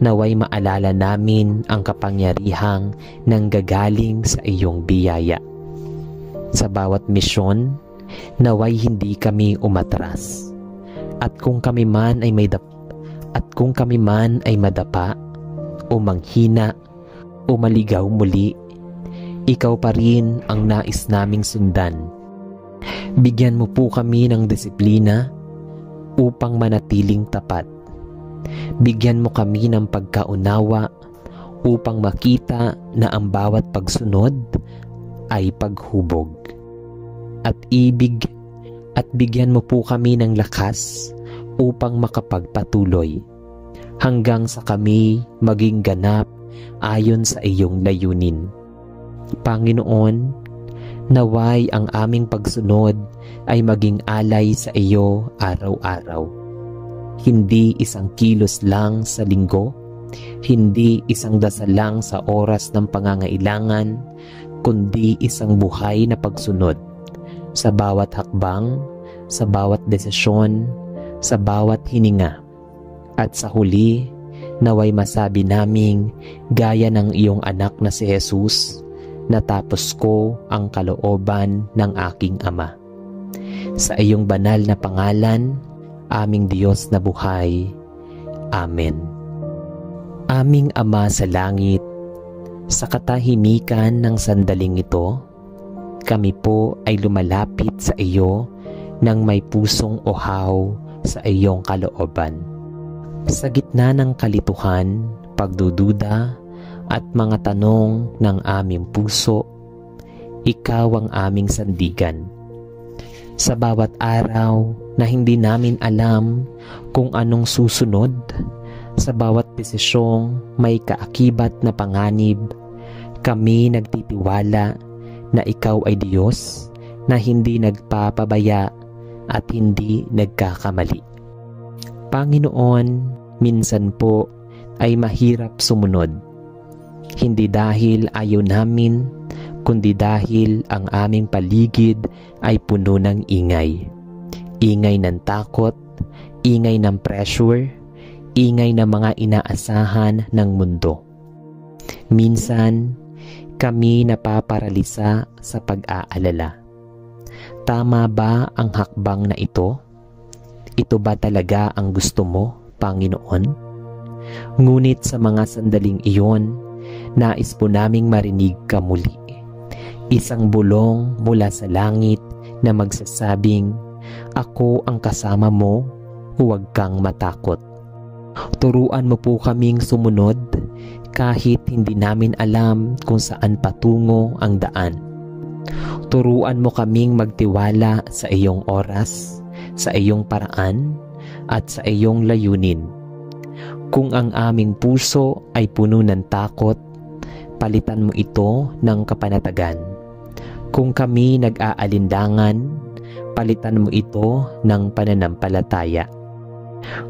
naway maalala namin ang kapangyarihang nanggagaling sa iyong biyaya. Sa bawat misyon, naway hindi kami umatras. At kung kami man ay madapa o manghina o maligaw muli, ikaw pa rin ang nais naming sundan. Bigyan mo po kami ng disiplina upang manatiling tapat. Bigyan mo kami ng pagkaunawa upang makita na ang bawat pagsunod ay paghubog. At bigyan mo po kami ng lakas upang makapagpatuloy hanggang sa kami maging ganap ayon sa iyong layunin. Panginoon, naway ang aming pagsunod ay maging alay sa iyo araw-araw. Hindi isang kilos lang sa linggo, hindi isang dasal lang sa oras ng pangangailangan, kundi isang buhay na pagsunod sa bawat hakbang, sa bawat desisyon, sa bawat hininga. At sa huli, naway masabi naming gaya ng iyong anak na si Jesus, natapos ko ang kalooban ng aking Ama. Sa iyong banal na pangalan, aming Diyos na buhay. Amen. Aming Ama sa langit, sa katahimikan ng sandaling ito, kami po ay lumalapit sa iyo ng may pusong uhaw sa iyong kalooban. Sa gitna ng kalituhan, pagdududa at mga tanong ng aming puso, ikaw ang aming sandigan. Sa bawat araw na hindi namin alam kung anong susunod, sa bawat desisyong may kaakibat na panganib, kami nagtitiwala na ikaw ay Diyos na hindi nagpapabaya at hindi nagkakamali. Panginoon, minsan po ay mahirap sumunod. Hindi dahil ayaw namin, kundi dahil ang aming paligid ay puno ng ingay. Ingay ng takot, ingay ng pressure, ingay ng mga inaasahan ng mundo. Minsan, kami napaparalisa sa pag-aalala. Tama ba ang hakbang na ito? Ito ba talaga ang gusto mo, Panginoon? Ngunit sa mga sandaling iyon, nais po naming marinig ka muli. Isang bulong mula sa langit na magsasabing, "Ako ang kasama mo, huwag kang matakot." Turuan mo po kaming sumunod kahit hindi namin alam kung saan patungo ang daan. Turuan mo kaming magtiwala sa iyong oras, sa iyong paraan, at sa iyong layunin. Kung ang aming puso ay puno ng takot, palitan mo ito ng kapanatagan. Kung kami nag-aalindangan, palitan mo ito ng pananampalataya.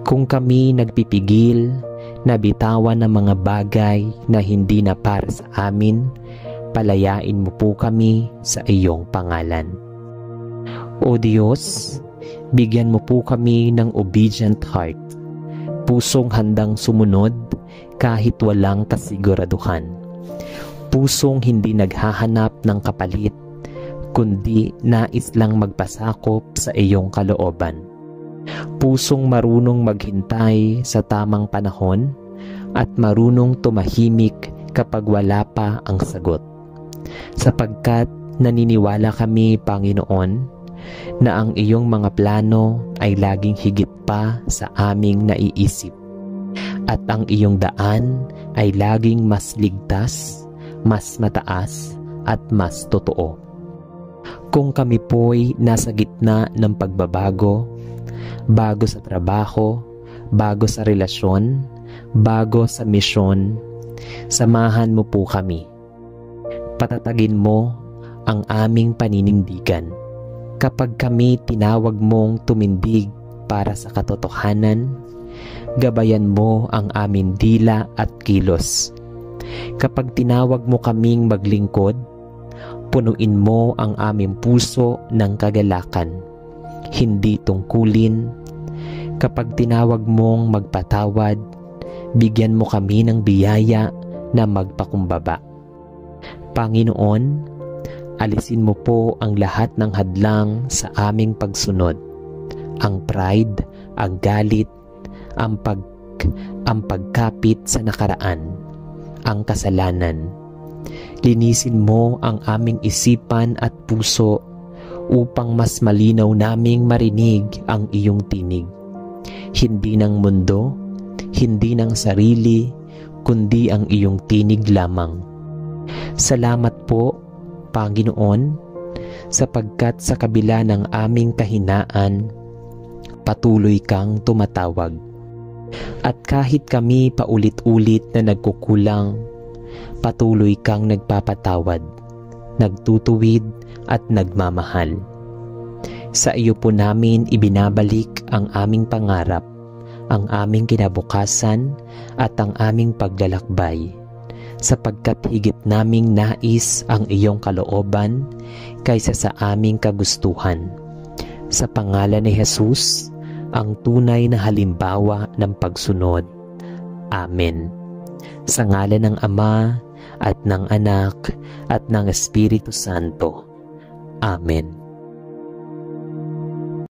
Kung kami nagpipigil, nabitawan ng mga bagay na hindi na para sa amin, palayain mo po kami sa iyong pangalan. O Diyos, bigyan mo po kami ng obedient heart, pusong handang sumunod kahit walang kasiguraduhan, pusong hindi naghahanap ng kapalit, kundi nais lang magpasakop sa iyong kalooban. Pusong marunong maghintay sa tamang panahon at marunong tumahimik kapag wala pa ang sagot. Sapagkat naniniwala kami, Panginoon, na ang iyong mga plano ay laging higit pa sa aming naiisip, at ang iyong daan ay laging mas ligtas, mas mataas, at mas totoo. Kung kami po'y nasa gitna ng pagbabago, bago sa trabaho, bago sa relasyon, bago sa misyon, samahan mo po kami. Patatagin mo ang aming paninindigan. Kapag kami tinawag mong tumindig para sa katotohanan, gabayan mo ang aming dila at kilos. Kapag tinawag mo kaming maglingkod, punuin mo ang aming puso ng kagalakan, hindi tungkulin. Kapag tinawag mong magpatawad, bigyan mo kami ng biyaya na magpakumbaba. Panginoon, alisin mo po ang lahat ng hadlang sa aming pagsunod. Ang pride, ang galit, ang pagkapit sa nakaraan, ang kasalanan. Linisin mo ang aming isipan at puso upang mas malinaw naming marinig ang iyong tinig. Hindi ng mundo, hindi ng sarili, kundi ang iyong tinig lamang. Salamat po, Panginoon, sapagkat sa kabila ng aming kahinaan, patuloy kang tumatawag. At kahit kami paulit-ulit na nagkukulang, patuloy kang nagpapatawad, nagtutuwid at nagmamahal. Sa iyo po namin ibinabalik ang aming pangarap, ang aming kinabukasan at ang aming paglalakbay, sapagkat higit naming nais ang iyong kalooban kaysa sa aming kagustuhan. Sa pangalan ni Jesus, ang tunay na halimbawa ng pagsunod. Amen. Sa ngalan ng Ama at ng Anak at ng Espiritu Santo. Amen.